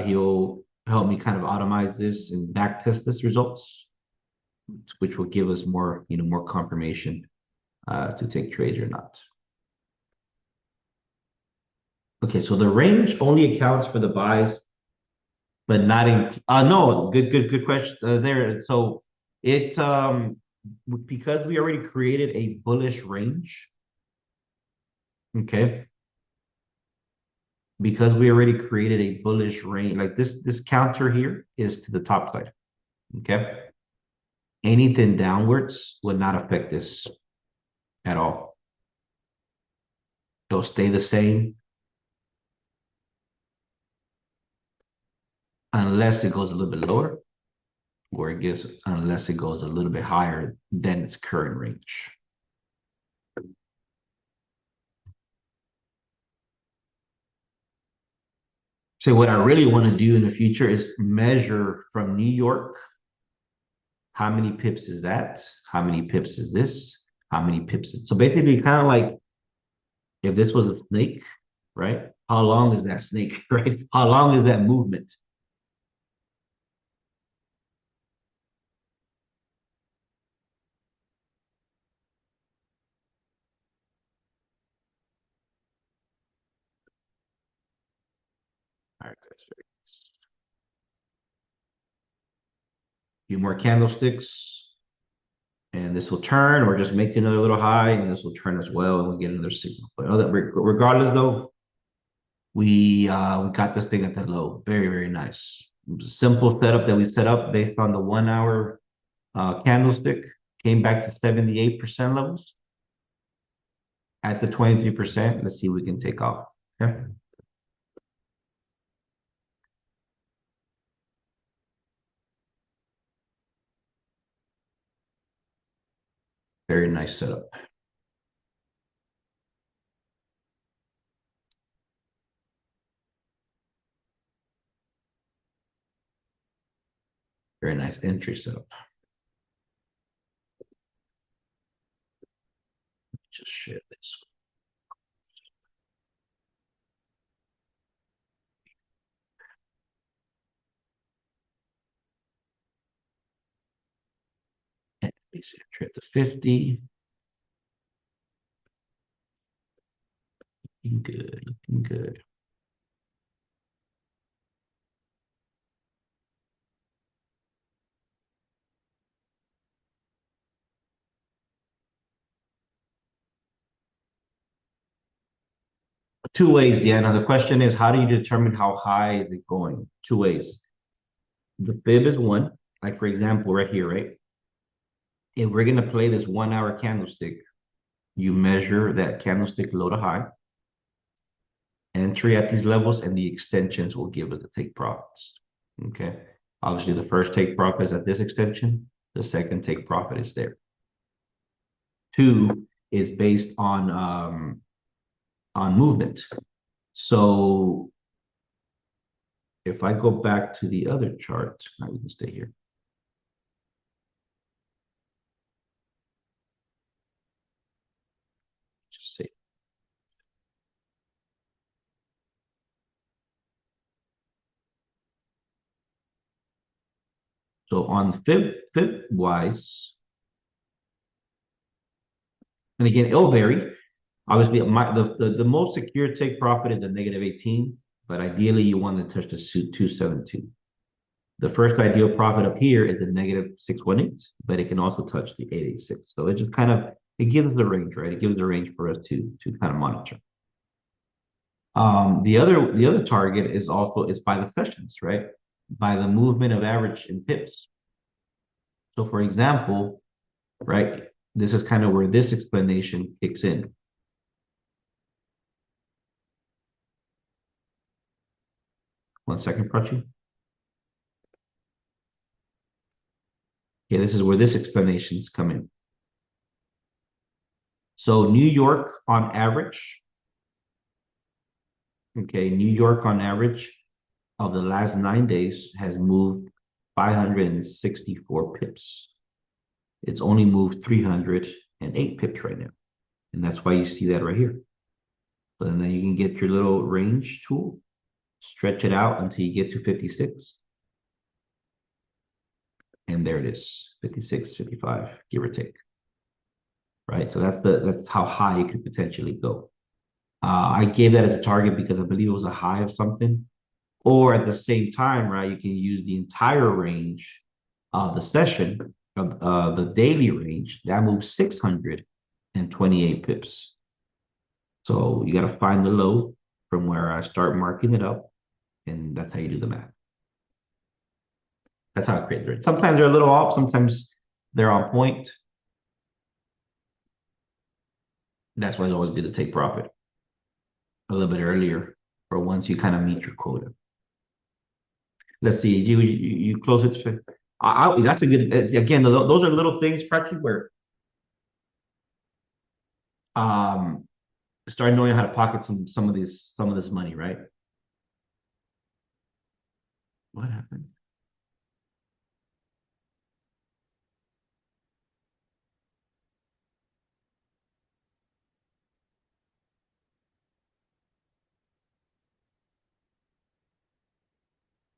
he'll help me kind of automate this and back test this results, which will give us more, more confirmation to take trades or not. Okay, so the range only accounts for the buys, but not in. No, good question there. So it because we already created a bullish range. Okay, because we already created a bullish range, like this counter here is to the top side. Okay, anything downwards would not affect this at all. It'll stay the same unless it goes a little bit lower, or it gets unless it goes a little bit higher than its current range. So what I really want to do in the future is measure from New York, how many pips is that? How many pips is this? How many pips is so basically kind of like if this was a snake, right? How long is that snake, right? How long is that movement? All right, guys. A few more candlesticks, and this will turn, or just make another little high, and this will turn as well, and we'll get another signal. But regardless, though, we got this thing at the low. Very, very nice. It was a simple setup that we set up based on the 1 hour candlestick. Came back to 78% levels at the 23%. Let's see if we can take off. Okay. Very nice setup. Very nice entry setup. Just share this. And base entry at the 50. Looking good, looking good. Two ways, Deanna. The question is, how do you determine how high is it going? Two ways. The fib is one. Like for example, right here, right? If we're gonna play this 1 hour candlestick, you measure that candlestick low to high, entry at these levels, and the extensions will give us the take profits. Okay. Obviously, the first take profit is at this extension. The second take profit is there. Two is based on movement. So if I go back to the other chart, now we can stay here. So on fib wise, and again, it'll vary. Obviously, the most secure take profit is the negative 18, but ideally you want to touch the suit 272. The first ideal profit up here is the negative 618, but it can also touch the 886. So it just kind of it gives the range, right? It gives the range for us to kind of monitor. The other target is also is by the sessions, right? By the movement of average in pips. So for example, right, this is kind of where this explanation kicks in. One second, Prachi. Okay, this is where this explanations come in. So New York on average, okay, New York on average of the last 9 days has moved 564 pips. It's only moved 308 pips right now. And that's why you see that right here. So then you can get your little range tool, stretch it out until you get to 56. And there it is, 56, 55, give or take. Right. So that's how high it could potentially go. I gave that as a target because I believe it was a high of something. Or at the same time, right, you can use the entire range of the session, of the daily range, that moves 628 pips. So you got to find the low from where I start marking it up, and that's how you do the math. That's how I create the range. Sometimes they're a little off, sometimes they're on point. That's why it's always good to take profit a little bit earlier, or once you kind of meet your quota. Let's see, you close it. That's a good. Again, those are little things, practically where um start knowing how to pocket some of this money, right? What happened?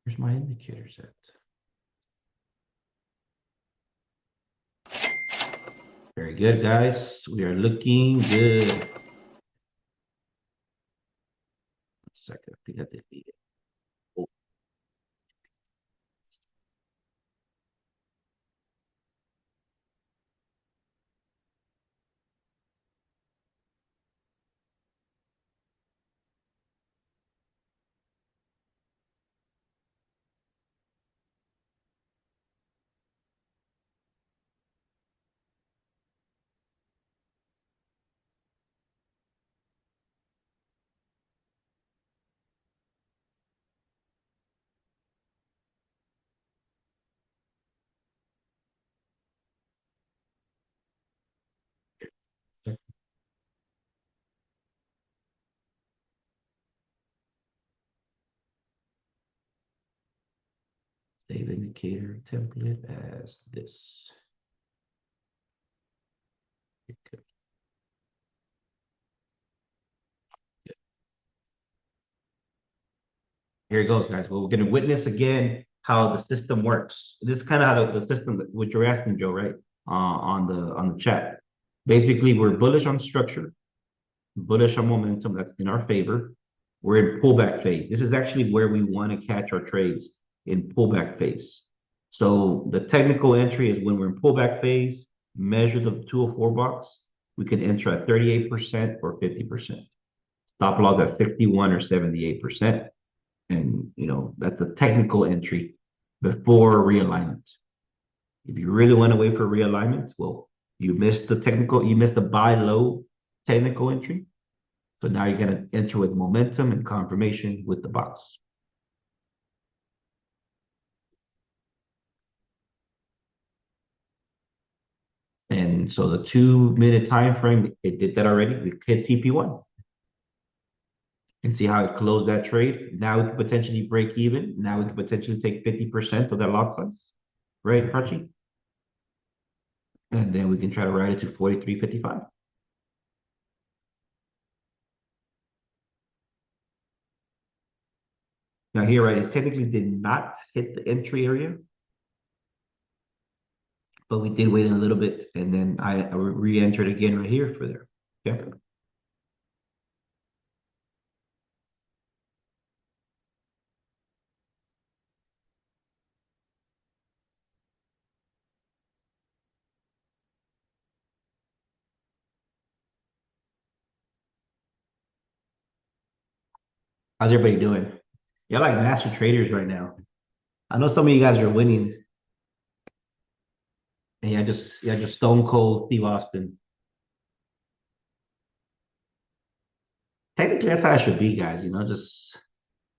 Where's my indicators at? Very good, guys. We are looking good. 1 second, I think I did it. Oh, save indicator template as this. Okay. Here it goes, guys. Well, we're going to witness again how the system works. This is kind of how the system, what you're asking, Joe, right? On the chat. Basically, we're bullish on structure, bullish on momentum. That's in our favor. We're in pullback phase. This is actually where we want to catch our trades in pullback phase. So the technical entry is when we're in pullback phase, measure the 204 box. We can enter at 38% or 50%. Stop loss at 61 or 78%. And that's the technical entry before realignment. If you really want to wait for realignment, well, you missed the buy low technical entry. So now you're going to enter with momentum and confirmation with the box. And so the 2 minute time frame, it did that already. We hit TP1 and see how it closed that trade. Now we could potentially break even. Now we could potentially take 50% of that lot size, right, Prachi? And then we can try to ride it to 43.55. Now here, right, it technically did not hit the entry area, but we did wait a little bit, and then I re-entered again right here for there. Okay. How's everybody doing? You're like master traders right now. I know some of you guys are winning, and yeah, just stone cold Steve Austin. Technically, that's how it should be, guys. Just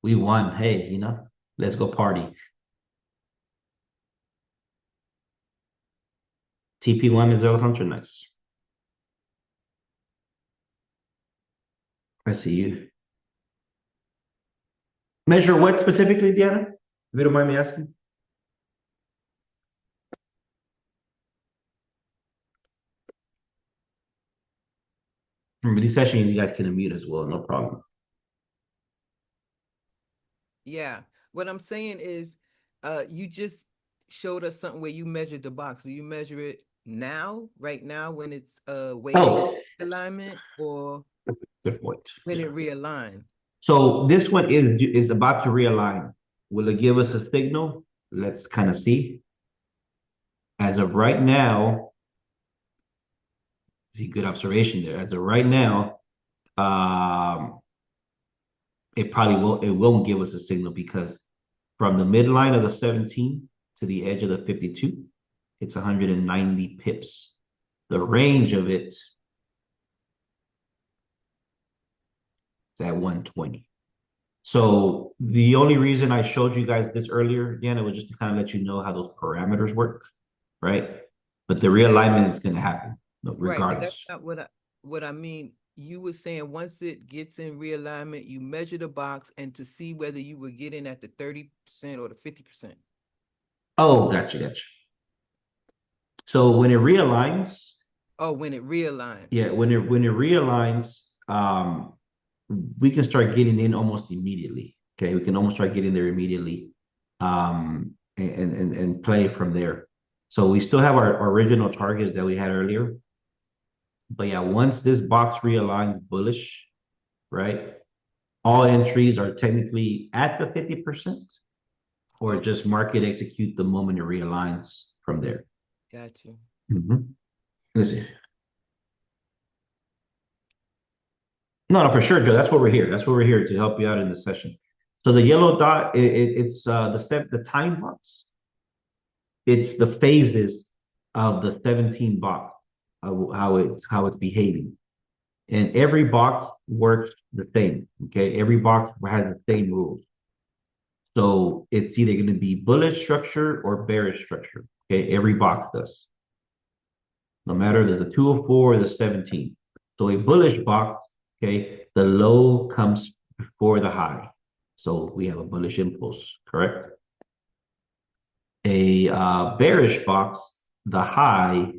we won. Hey, let's go party. TP1 is 0 nice. I see you. Measure what specifically, Diana? If you don't mind me asking. Remember, these sessions you guys can unmute as well, no problem. Yeah. What I'm saying is, you just showed us something where you measured the box. Do you measure it now, right now, when it's waiting Oh, alignment, or good point. when Yeah. it realign? So this one is about to realign. Will it give us a signal? Let's kind of see. As of right now, see good observation there. As of right now, um, it won't give us a signal because from the midline of the 17 to the edge of the 52, it's 190 pips. The range of it is at 120. So the only reason I showed you guys this earlier, again, it was just to kind of let you know how those parameters work, right? But the realignment is going to happen Right, but that's regardless. not what I mean. You were saying once it gets in realignment, you measure the box and to see whether you were getting at the 30% or the 50%. Oh, gotcha. So when it realigns, Oh, when it yeah, realigns. when it realigns, we can start getting in almost immediately. Okay, we can almost start getting there immediately, and play from there. So we still have our original targets that we had earlier, but yeah, once this box realigns bullish, right? All entries are technically at the 50%, or Okay, just market execute the moment it realigns from there. got you. Mhm. Let's see. No, for sure, Joe. That's what we're here. That's what we're here to help you out in the session. So the yellow dot, it's the time box. It's the phases of the 17 box, how it's behaving, and every box works the same. Okay, every box has the same rules. So it's either going to be bullish structure or bearish structure. Okay, every box does. No matter if there's a 204 or the 17. So a bullish box, okay, the low comes before the high. So we have a bullish impulse, correct? A bearish box, the high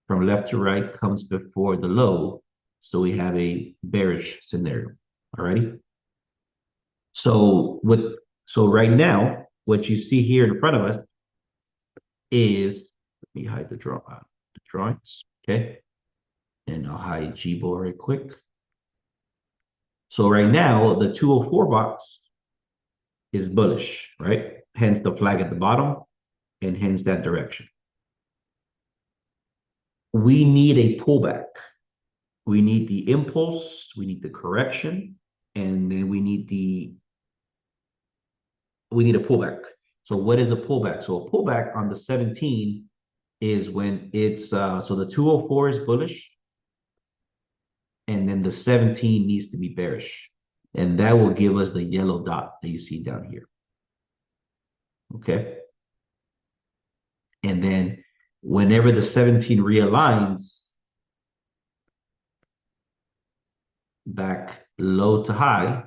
from left to right comes before the low. So we have a bearish scenario. Alrighty. So so right now, what you see here in front of us is, let me hide the drawings. Okay. And I'll hide Gbo right quick. So right now, the 204 box is bullish, right? Hence the flag at the bottom, and hence that direction. We need a pullback. We need the impulse, we need the correction, and then we need a pullback. So what is a pullback? So a pullback on the 17 is when it's so the 204 is bullish, and then the 17 needs to be bearish. And that will give us the yellow dot that you see down here. Okay. And then whenever the 17 realigns back low to high,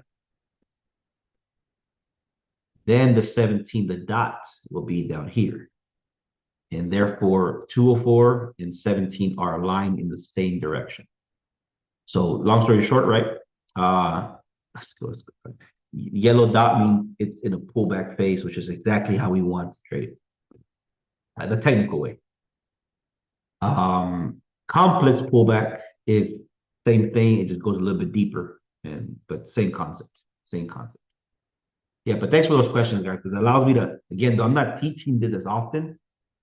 then the 17, the dot will be down here. And therefore, 204 and 17 are aligned in the same direction. So long story short, right? Let's go. Yellow dot means it's in a pullback phase, which is exactly how we want to trade it. The technical way. Complex pullback is same thing. It just goes a little bit deeper, and but same concept. Same concept. Yeah, but thanks for those questions, guys, because it allows me to, again, though I'm not teaching this as often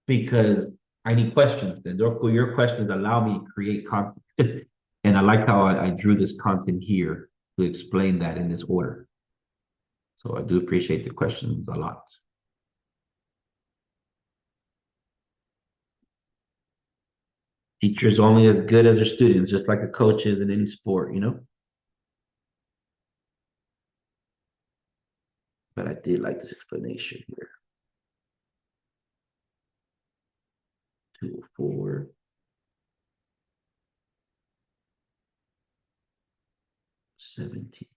because I need questions. And your questions allow me to create content. And I like how I drew this content here to explain that in this order. So I do appreciate the questions a lot. Teachers only as good as their students, just like a coach is in any sport, you know? But I did like this explanation here. 204, 17.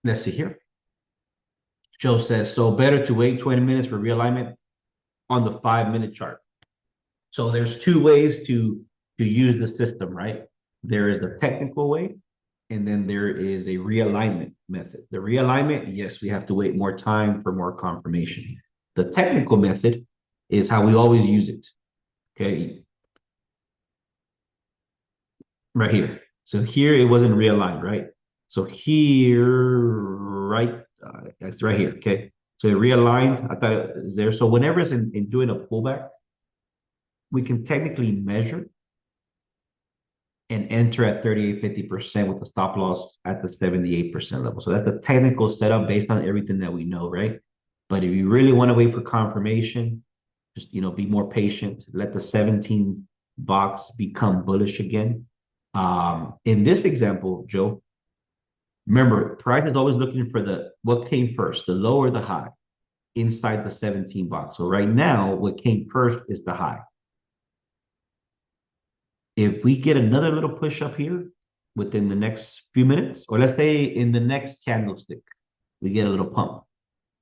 Let's see here. Joe says, so better to wait 20 minutes for realignment on the 5 minute chart. So there's two ways to use the system, right? There is the technical way, and then there is a realignment method. The realignment, yes, we have to wait more time for more confirmation. The technical method is how we always use it. Okay, right here. So here it wasn't realigned, right? So here, right, that's right here. Okay, so it realigned. I thought it was there. So whenever it's in doing a pullback, we can technically measure and enter at 38.50% with the stop loss at the 78% level. So that's a technical setup based on everything that we know, right? But if you really want to wait for confirmation, just be more patient. Let the 17 box become bullish again. In this example, Joe, remember, price is always looking for the what came first, the low or the high inside the 17 box. So right now, what came first is the high. If we get another little push up here within the next few minutes, or let's say in the next candlestick, we get a little pump.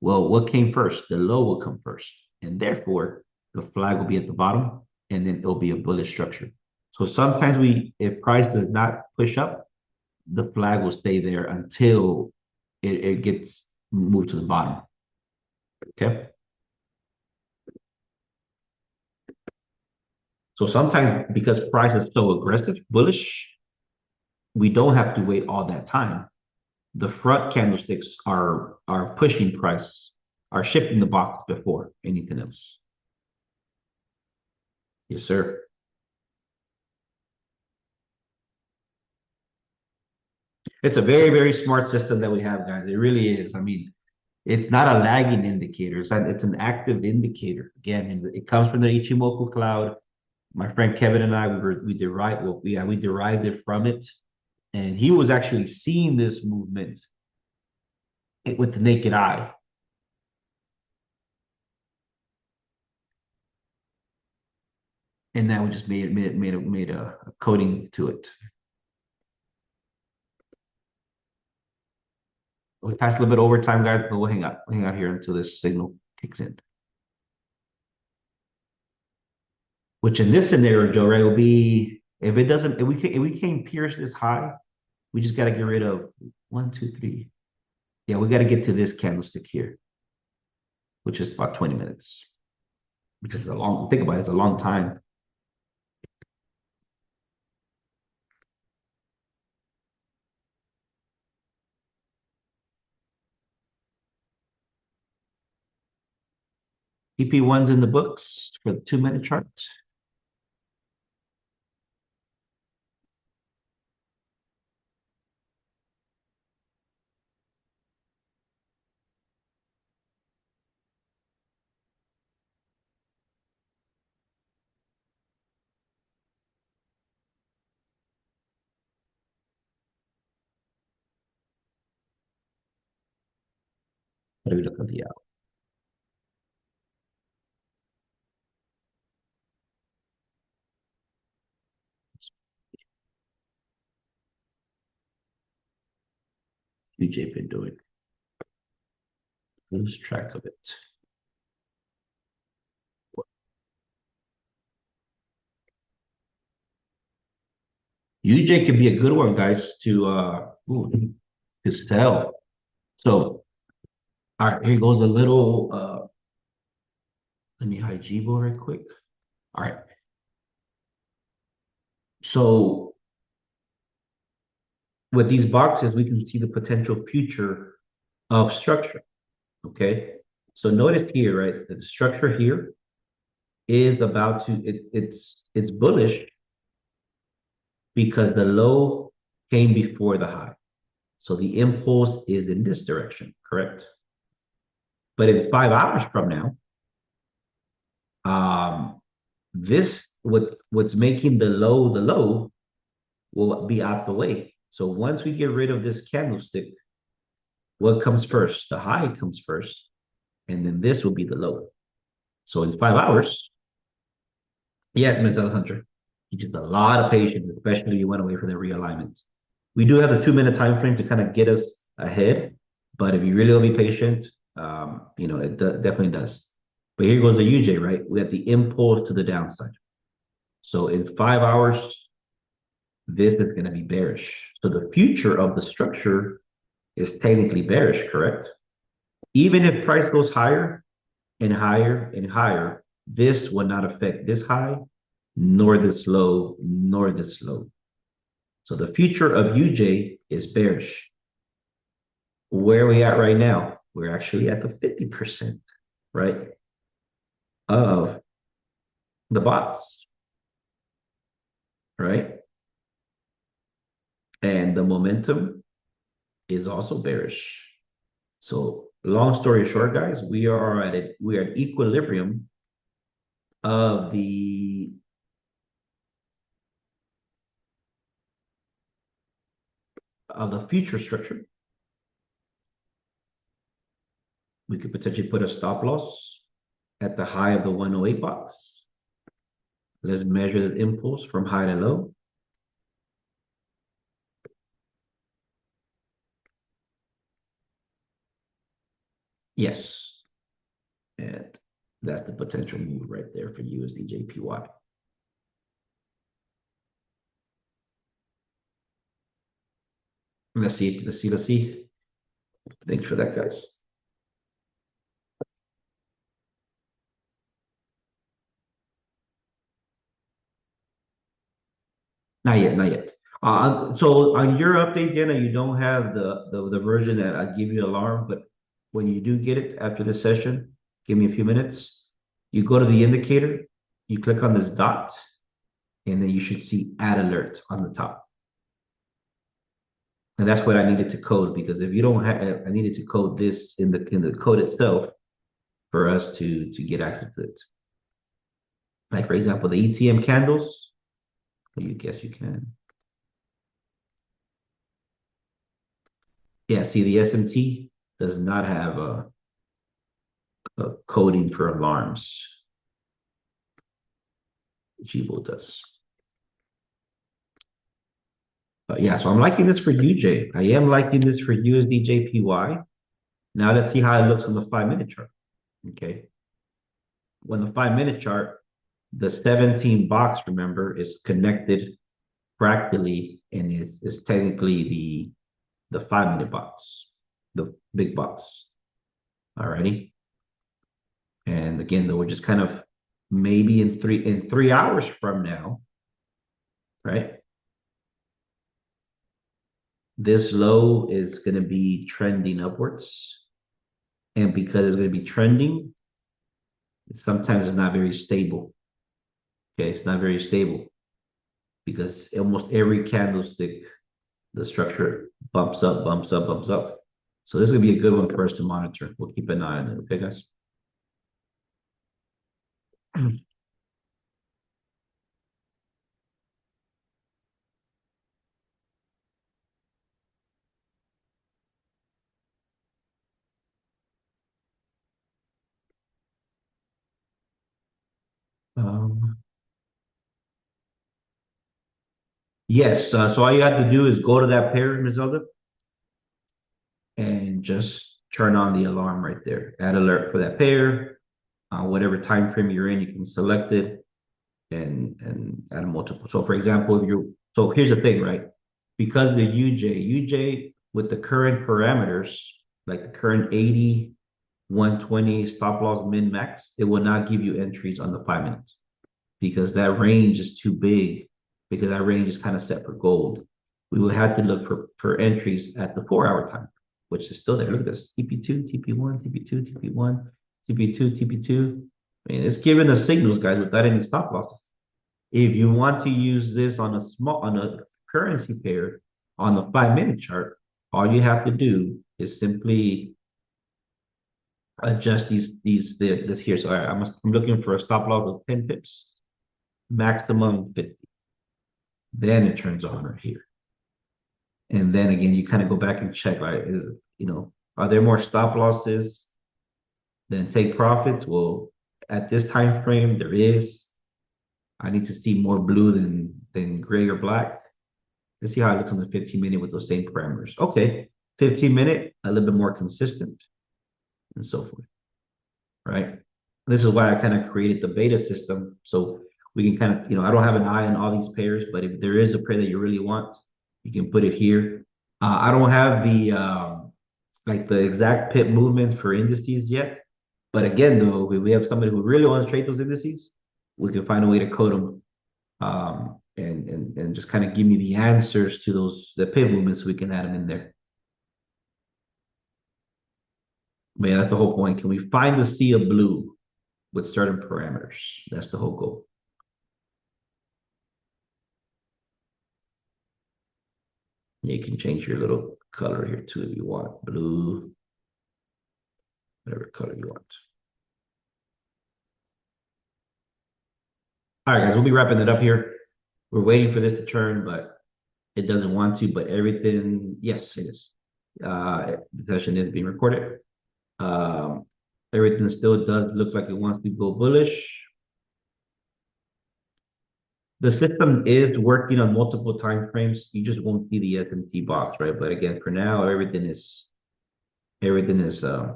Well, what came first? The low will come first. And therefore, the flag will be at the bottom and then it'll be a bullish structure. So sometimes if price does not push up, the flag will stay there until it gets moved to the bottom. Okay. So sometimes because price is so aggressive, bullish, we don't have to wait all that time. The front candlesticks are pushing price, are shifting the box before anything else. Yes, sir. It's a very, very smart system that we have, guys. It really is. I mean, it's not a lagging indicator. It's an active indicator. Again, it comes from the Ichimoku cloud. My friend Kevin and I, we derived it from it. And he was actually seeing this movement with the naked eye. And now we just made a coding to it. We passed a little bit over time, guys, but we'll hang out. We'll hang out here until this signal kicks in. Which in this scenario, Joe, right, will be if we can't pierce this high, we just got to get rid of 1, 2, 3. Yeah, we got to get to this candlestick here, which is about 20 minutes, which is think about it, it's a long time. EP1's in the books for the 2 minute charts. What do we look at the hour? UJ been doing? Lose track of it. UJ could be a good one, guys, to sell. So, all right, here goes a little. Let me hide Gbo right quick. All right. So with these boxes, we can see the potential future of structure. Okay. So notice here, right, that the structure here is about to it's bullish because the low came before the high. So the impulse is in this direction, correct? But in 5 hours from now, what's making the low will be out the way. So once we get rid of this candlestick, what comes first? The high comes first, and then this will be the low. So in 5 hours, yes, Ms. Hunter, you did a lot of patience, especially if you went away from the realignment. We do have a 2 minute time frame to kind of get us ahead, but if you really will be patient, it definitely does. But here goes the UJ, right? We have the impulse to the downside. So in 5 hours, this is going to be bearish. So the future of the structure is technically bearish, correct? Even if price goes higher and higher and higher, this will not affect this high, nor this low, nor this low. So the future of UJ is bearish. Where are we at right now? We're actually at the 50%, right, of the bots, right? And the momentum is also bearish. So long story short, guys, we are at equilibrium of the future structure. We could potentially put a stop loss at the high of the 108 box. Let's measure the impulse from high to low. Yes. And that's the potential move right there for USD JPY. Let's see. Thanks for that, guys. Not yet, not yet. So on your update, Jenna, you don't have the version that I give you alarm, but when you do get it after this session, give me a few minutes. You go to the indicator, you click on this dot, and then you should see add alert on the top. And that's what I needed to code because if you don't have, I needed to code this in the code itself for us to get access to it. Like for example, the ETM candles. You guess you can. Yeah, see the SMT does not have a coding for alarms. Gbo does. Yeah, so I'm liking this for UJ. I am liking this for USD JPY. Now let's see how it looks on the 5 minute chart. Okay. When the 5 minute chart, the 17 box, remember, is connected fractally and is technically the 5 minute box, the big box. Alrighty. And again, though, we're just kind of maybe in 3 hours from now, right? This low is going to be trending upwards. And because it's going to be trending, sometimes it's not very stable. Okay, it's not very stable because almost every candlestick, the structure bumps up, bumps up, bumps up. So this is going to be a good one for us to monitor. We'll keep an eye on it. Okay, guys? Um, yes, so all you have to do is go to that pair, Ms. Zelda, and just turn on the alarm right there. Add alert for that pair. Whatever time frame you're in, you can select it and add a multiple. So for example, if you're So here's the thing, right? Because the UJ with the current parameters, like the current 80, 120 stop loss min max, it will not give you entries on the 5 minutes because that range is too big because that range is kind of set for gold. We will have to look for entries at the 4 hour time, which is still there. Look at this TP2, TP1, TP2, TP1, TP2, TP2. I mean, it's giving us signals, guys, without any stop losses. If you want to use this on a currency pair on the 5 minute chart, all you have to do is simply adjust this here. So I'm looking for a stop loss of 10 pips, maximum 50. Then it turns on right here. And then again, you kind of go back and check, right? Are there more stop losses than take profits? Well, at this time frame, there is. I need to see more blue than gray or black. Let's see how it looks on the 15 minute with those same parameters. Okay, 15 minute, a little bit more consistent and so forth, right? This is why I kind of created the beta system. So we can kind of, I don't have an eye on all these pairs, but if there is a pair that you really want, you can put it here. I don't have the exact pip movement for indices yet. But again, though, if we have somebody who really wants to trade those indices, we can find a way to code them and just kind of give me the answers to the pivot movements so we can add them in there. But yeah, that's the whole point. Can we find the sea of blue with certain parameters? That's the whole goal. You can change your little color here too if you want. Blue, whatever color you want. All right, guys, we'll be wrapping it up here. We're waiting for this to turn, but it doesn't want to. But everything, yes, it is. The session is being recorded. Um, Everything still does look like it wants to go bullish. The system is working on multiple time frames. You just won't see the S&T box, right? But again, for now, everything is uh,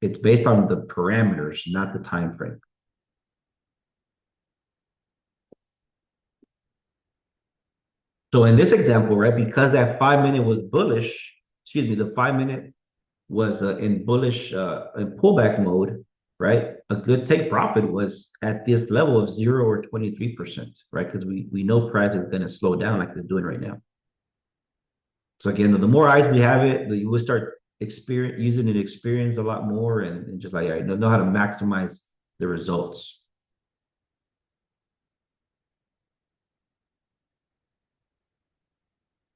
it's based on the parameters, not the time frame. So in this example, right, because that 5 minute was bullish, excuse me, the 5 minute was in bullish in pullback mode, right? A good take profit was at this level of 0 or 23%, right? Because we know price is going to slow down like it's doing right now. So again, the more eyes we have it, you will start using it experience a lot more and just like I know how to maximize the results.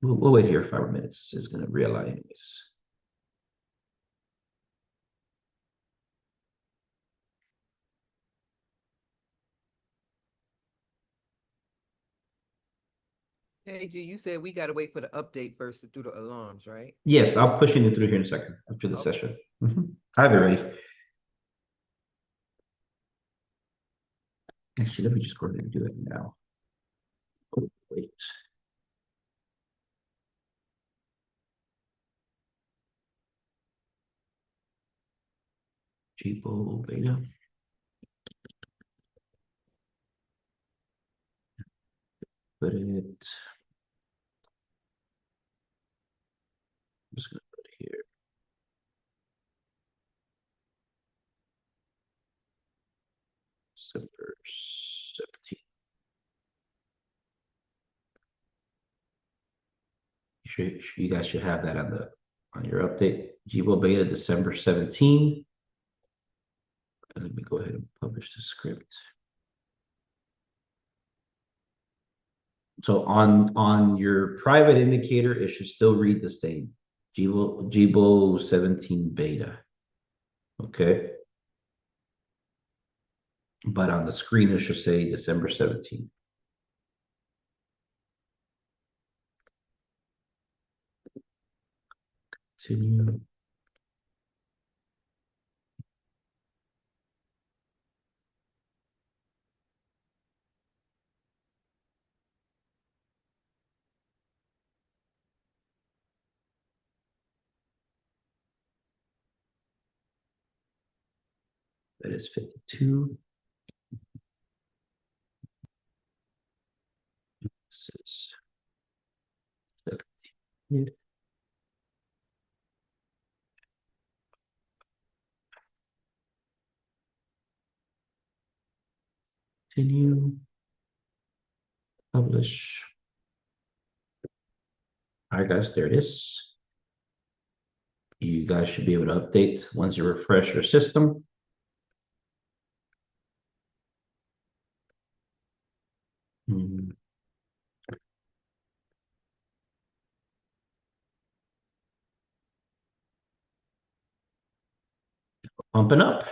We'll wait here 5 minutes. It's going to realign anyways. Hey, G, you said we got to wait for the update first to do the alarms, right? Yes, I'll push it through here in a second after the Okay. session. I have it ready. Actually, let me just go ahead and do it now. Oh, wait. Cheapo beta. Put it. I'm just gonna put it here. September 17th. You guys should have that on your update. Jibo beta December 17th. And let me go ahead and publish the script. So on your private indicator, it should still read the same. Jibo 17 beta. Okay. But on the screen, it should say December 17th. Continue. That is 52. This is 17. Continue. Publish. All right, guys, there it is. You guys should be able to update once you refresh your system. Pumping up.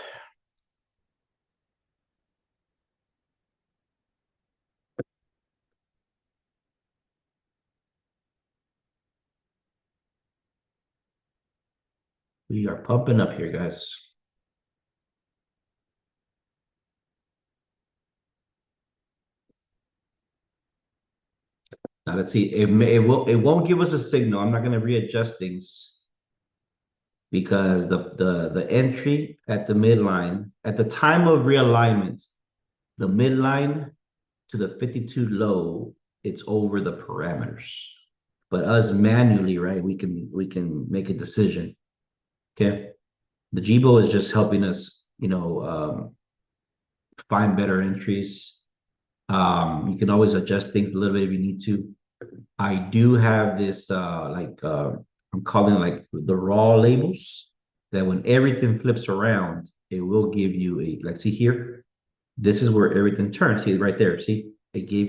We are pumping up here, guys. Now let's see. It won't give us a signal. I'm not going to readjust things because the entry at the midline at the time of realignment, the midline to the 52 low, it's over the parameters. But us manually, right? We can make a decision. Okay. The GBO is just helping us, find better entries. You can always adjust things a little bit if you need to. I do have this I'm calling it like the raw labels that when everything flips around, it will give you a like see here. This is where everything turns. See right there. See, it gave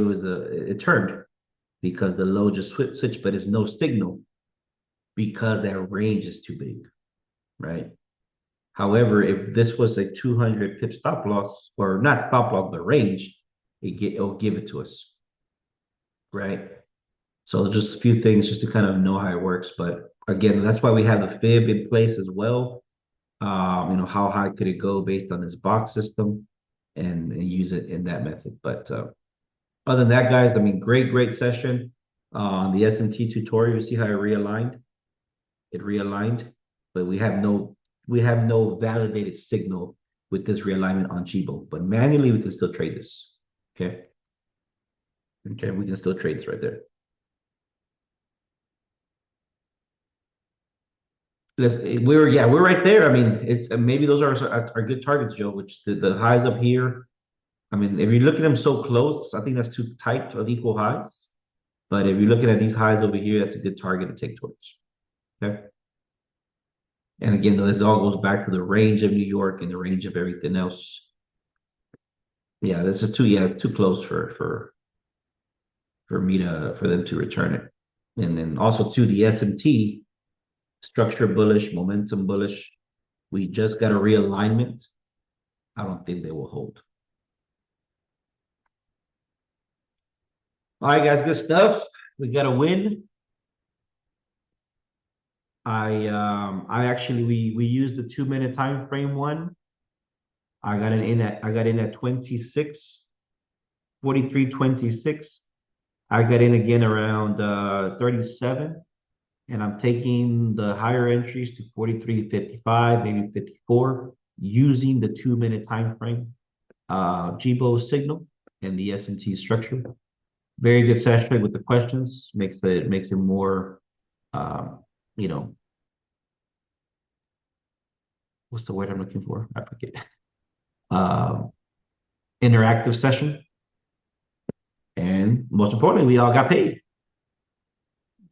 us it turned because the low just switched, but it's no signal because that range is too big, right? However, if this was a 200 pip stop loss or not stop loss, the range, it'll give it to us, right? So just a few things just to kind of know how it works. But again, that's why we have the fib in place as well. How high could it go based on this box system and use it in that method. But other than that, guys, I mean, great session. On the SMT tutorial, you see how it realigned? It realigned, but we have no validated signal with this realignment on GBO. But manually, we can still trade this. Okay. Okay, we can still trade this right there. We're right there. I mean, it's maybe those are good targets, Joe. Which the highs up here. I mean, if you look at them so close, I think that's too tight of equal highs. But if you're looking at these highs over here, that's a good target to take towards. Okay. And again, this all goes back to the range of New York and the range of everything else. Yeah, this is too close for them to return it. And then also to the SMT, structure bullish, momentum bullish. We just got a realignment. I don't think they will hold. All right, guys, good stuff. We got a win. I actually we used the 2-minute time frame one. I got in at 26, 43.26. I got in again around 37, and I'm taking the higher entries to 43.55, maybe 54, using the 2-minute time frame, GBO signal and the SMT structure. Very good session with the questions. Makes it more, you know, what's the word I'm looking for? I forget. Uh, Interactive session. And most importantly, we all got paid.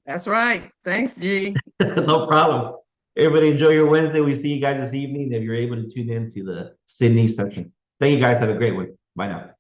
That's right. Thanks, G. No problem. Everybody enjoy your Wednesday. We see you guys this evening if you're able to tune in to the Sydney session. Thank you guys. Have a great one. Bye now.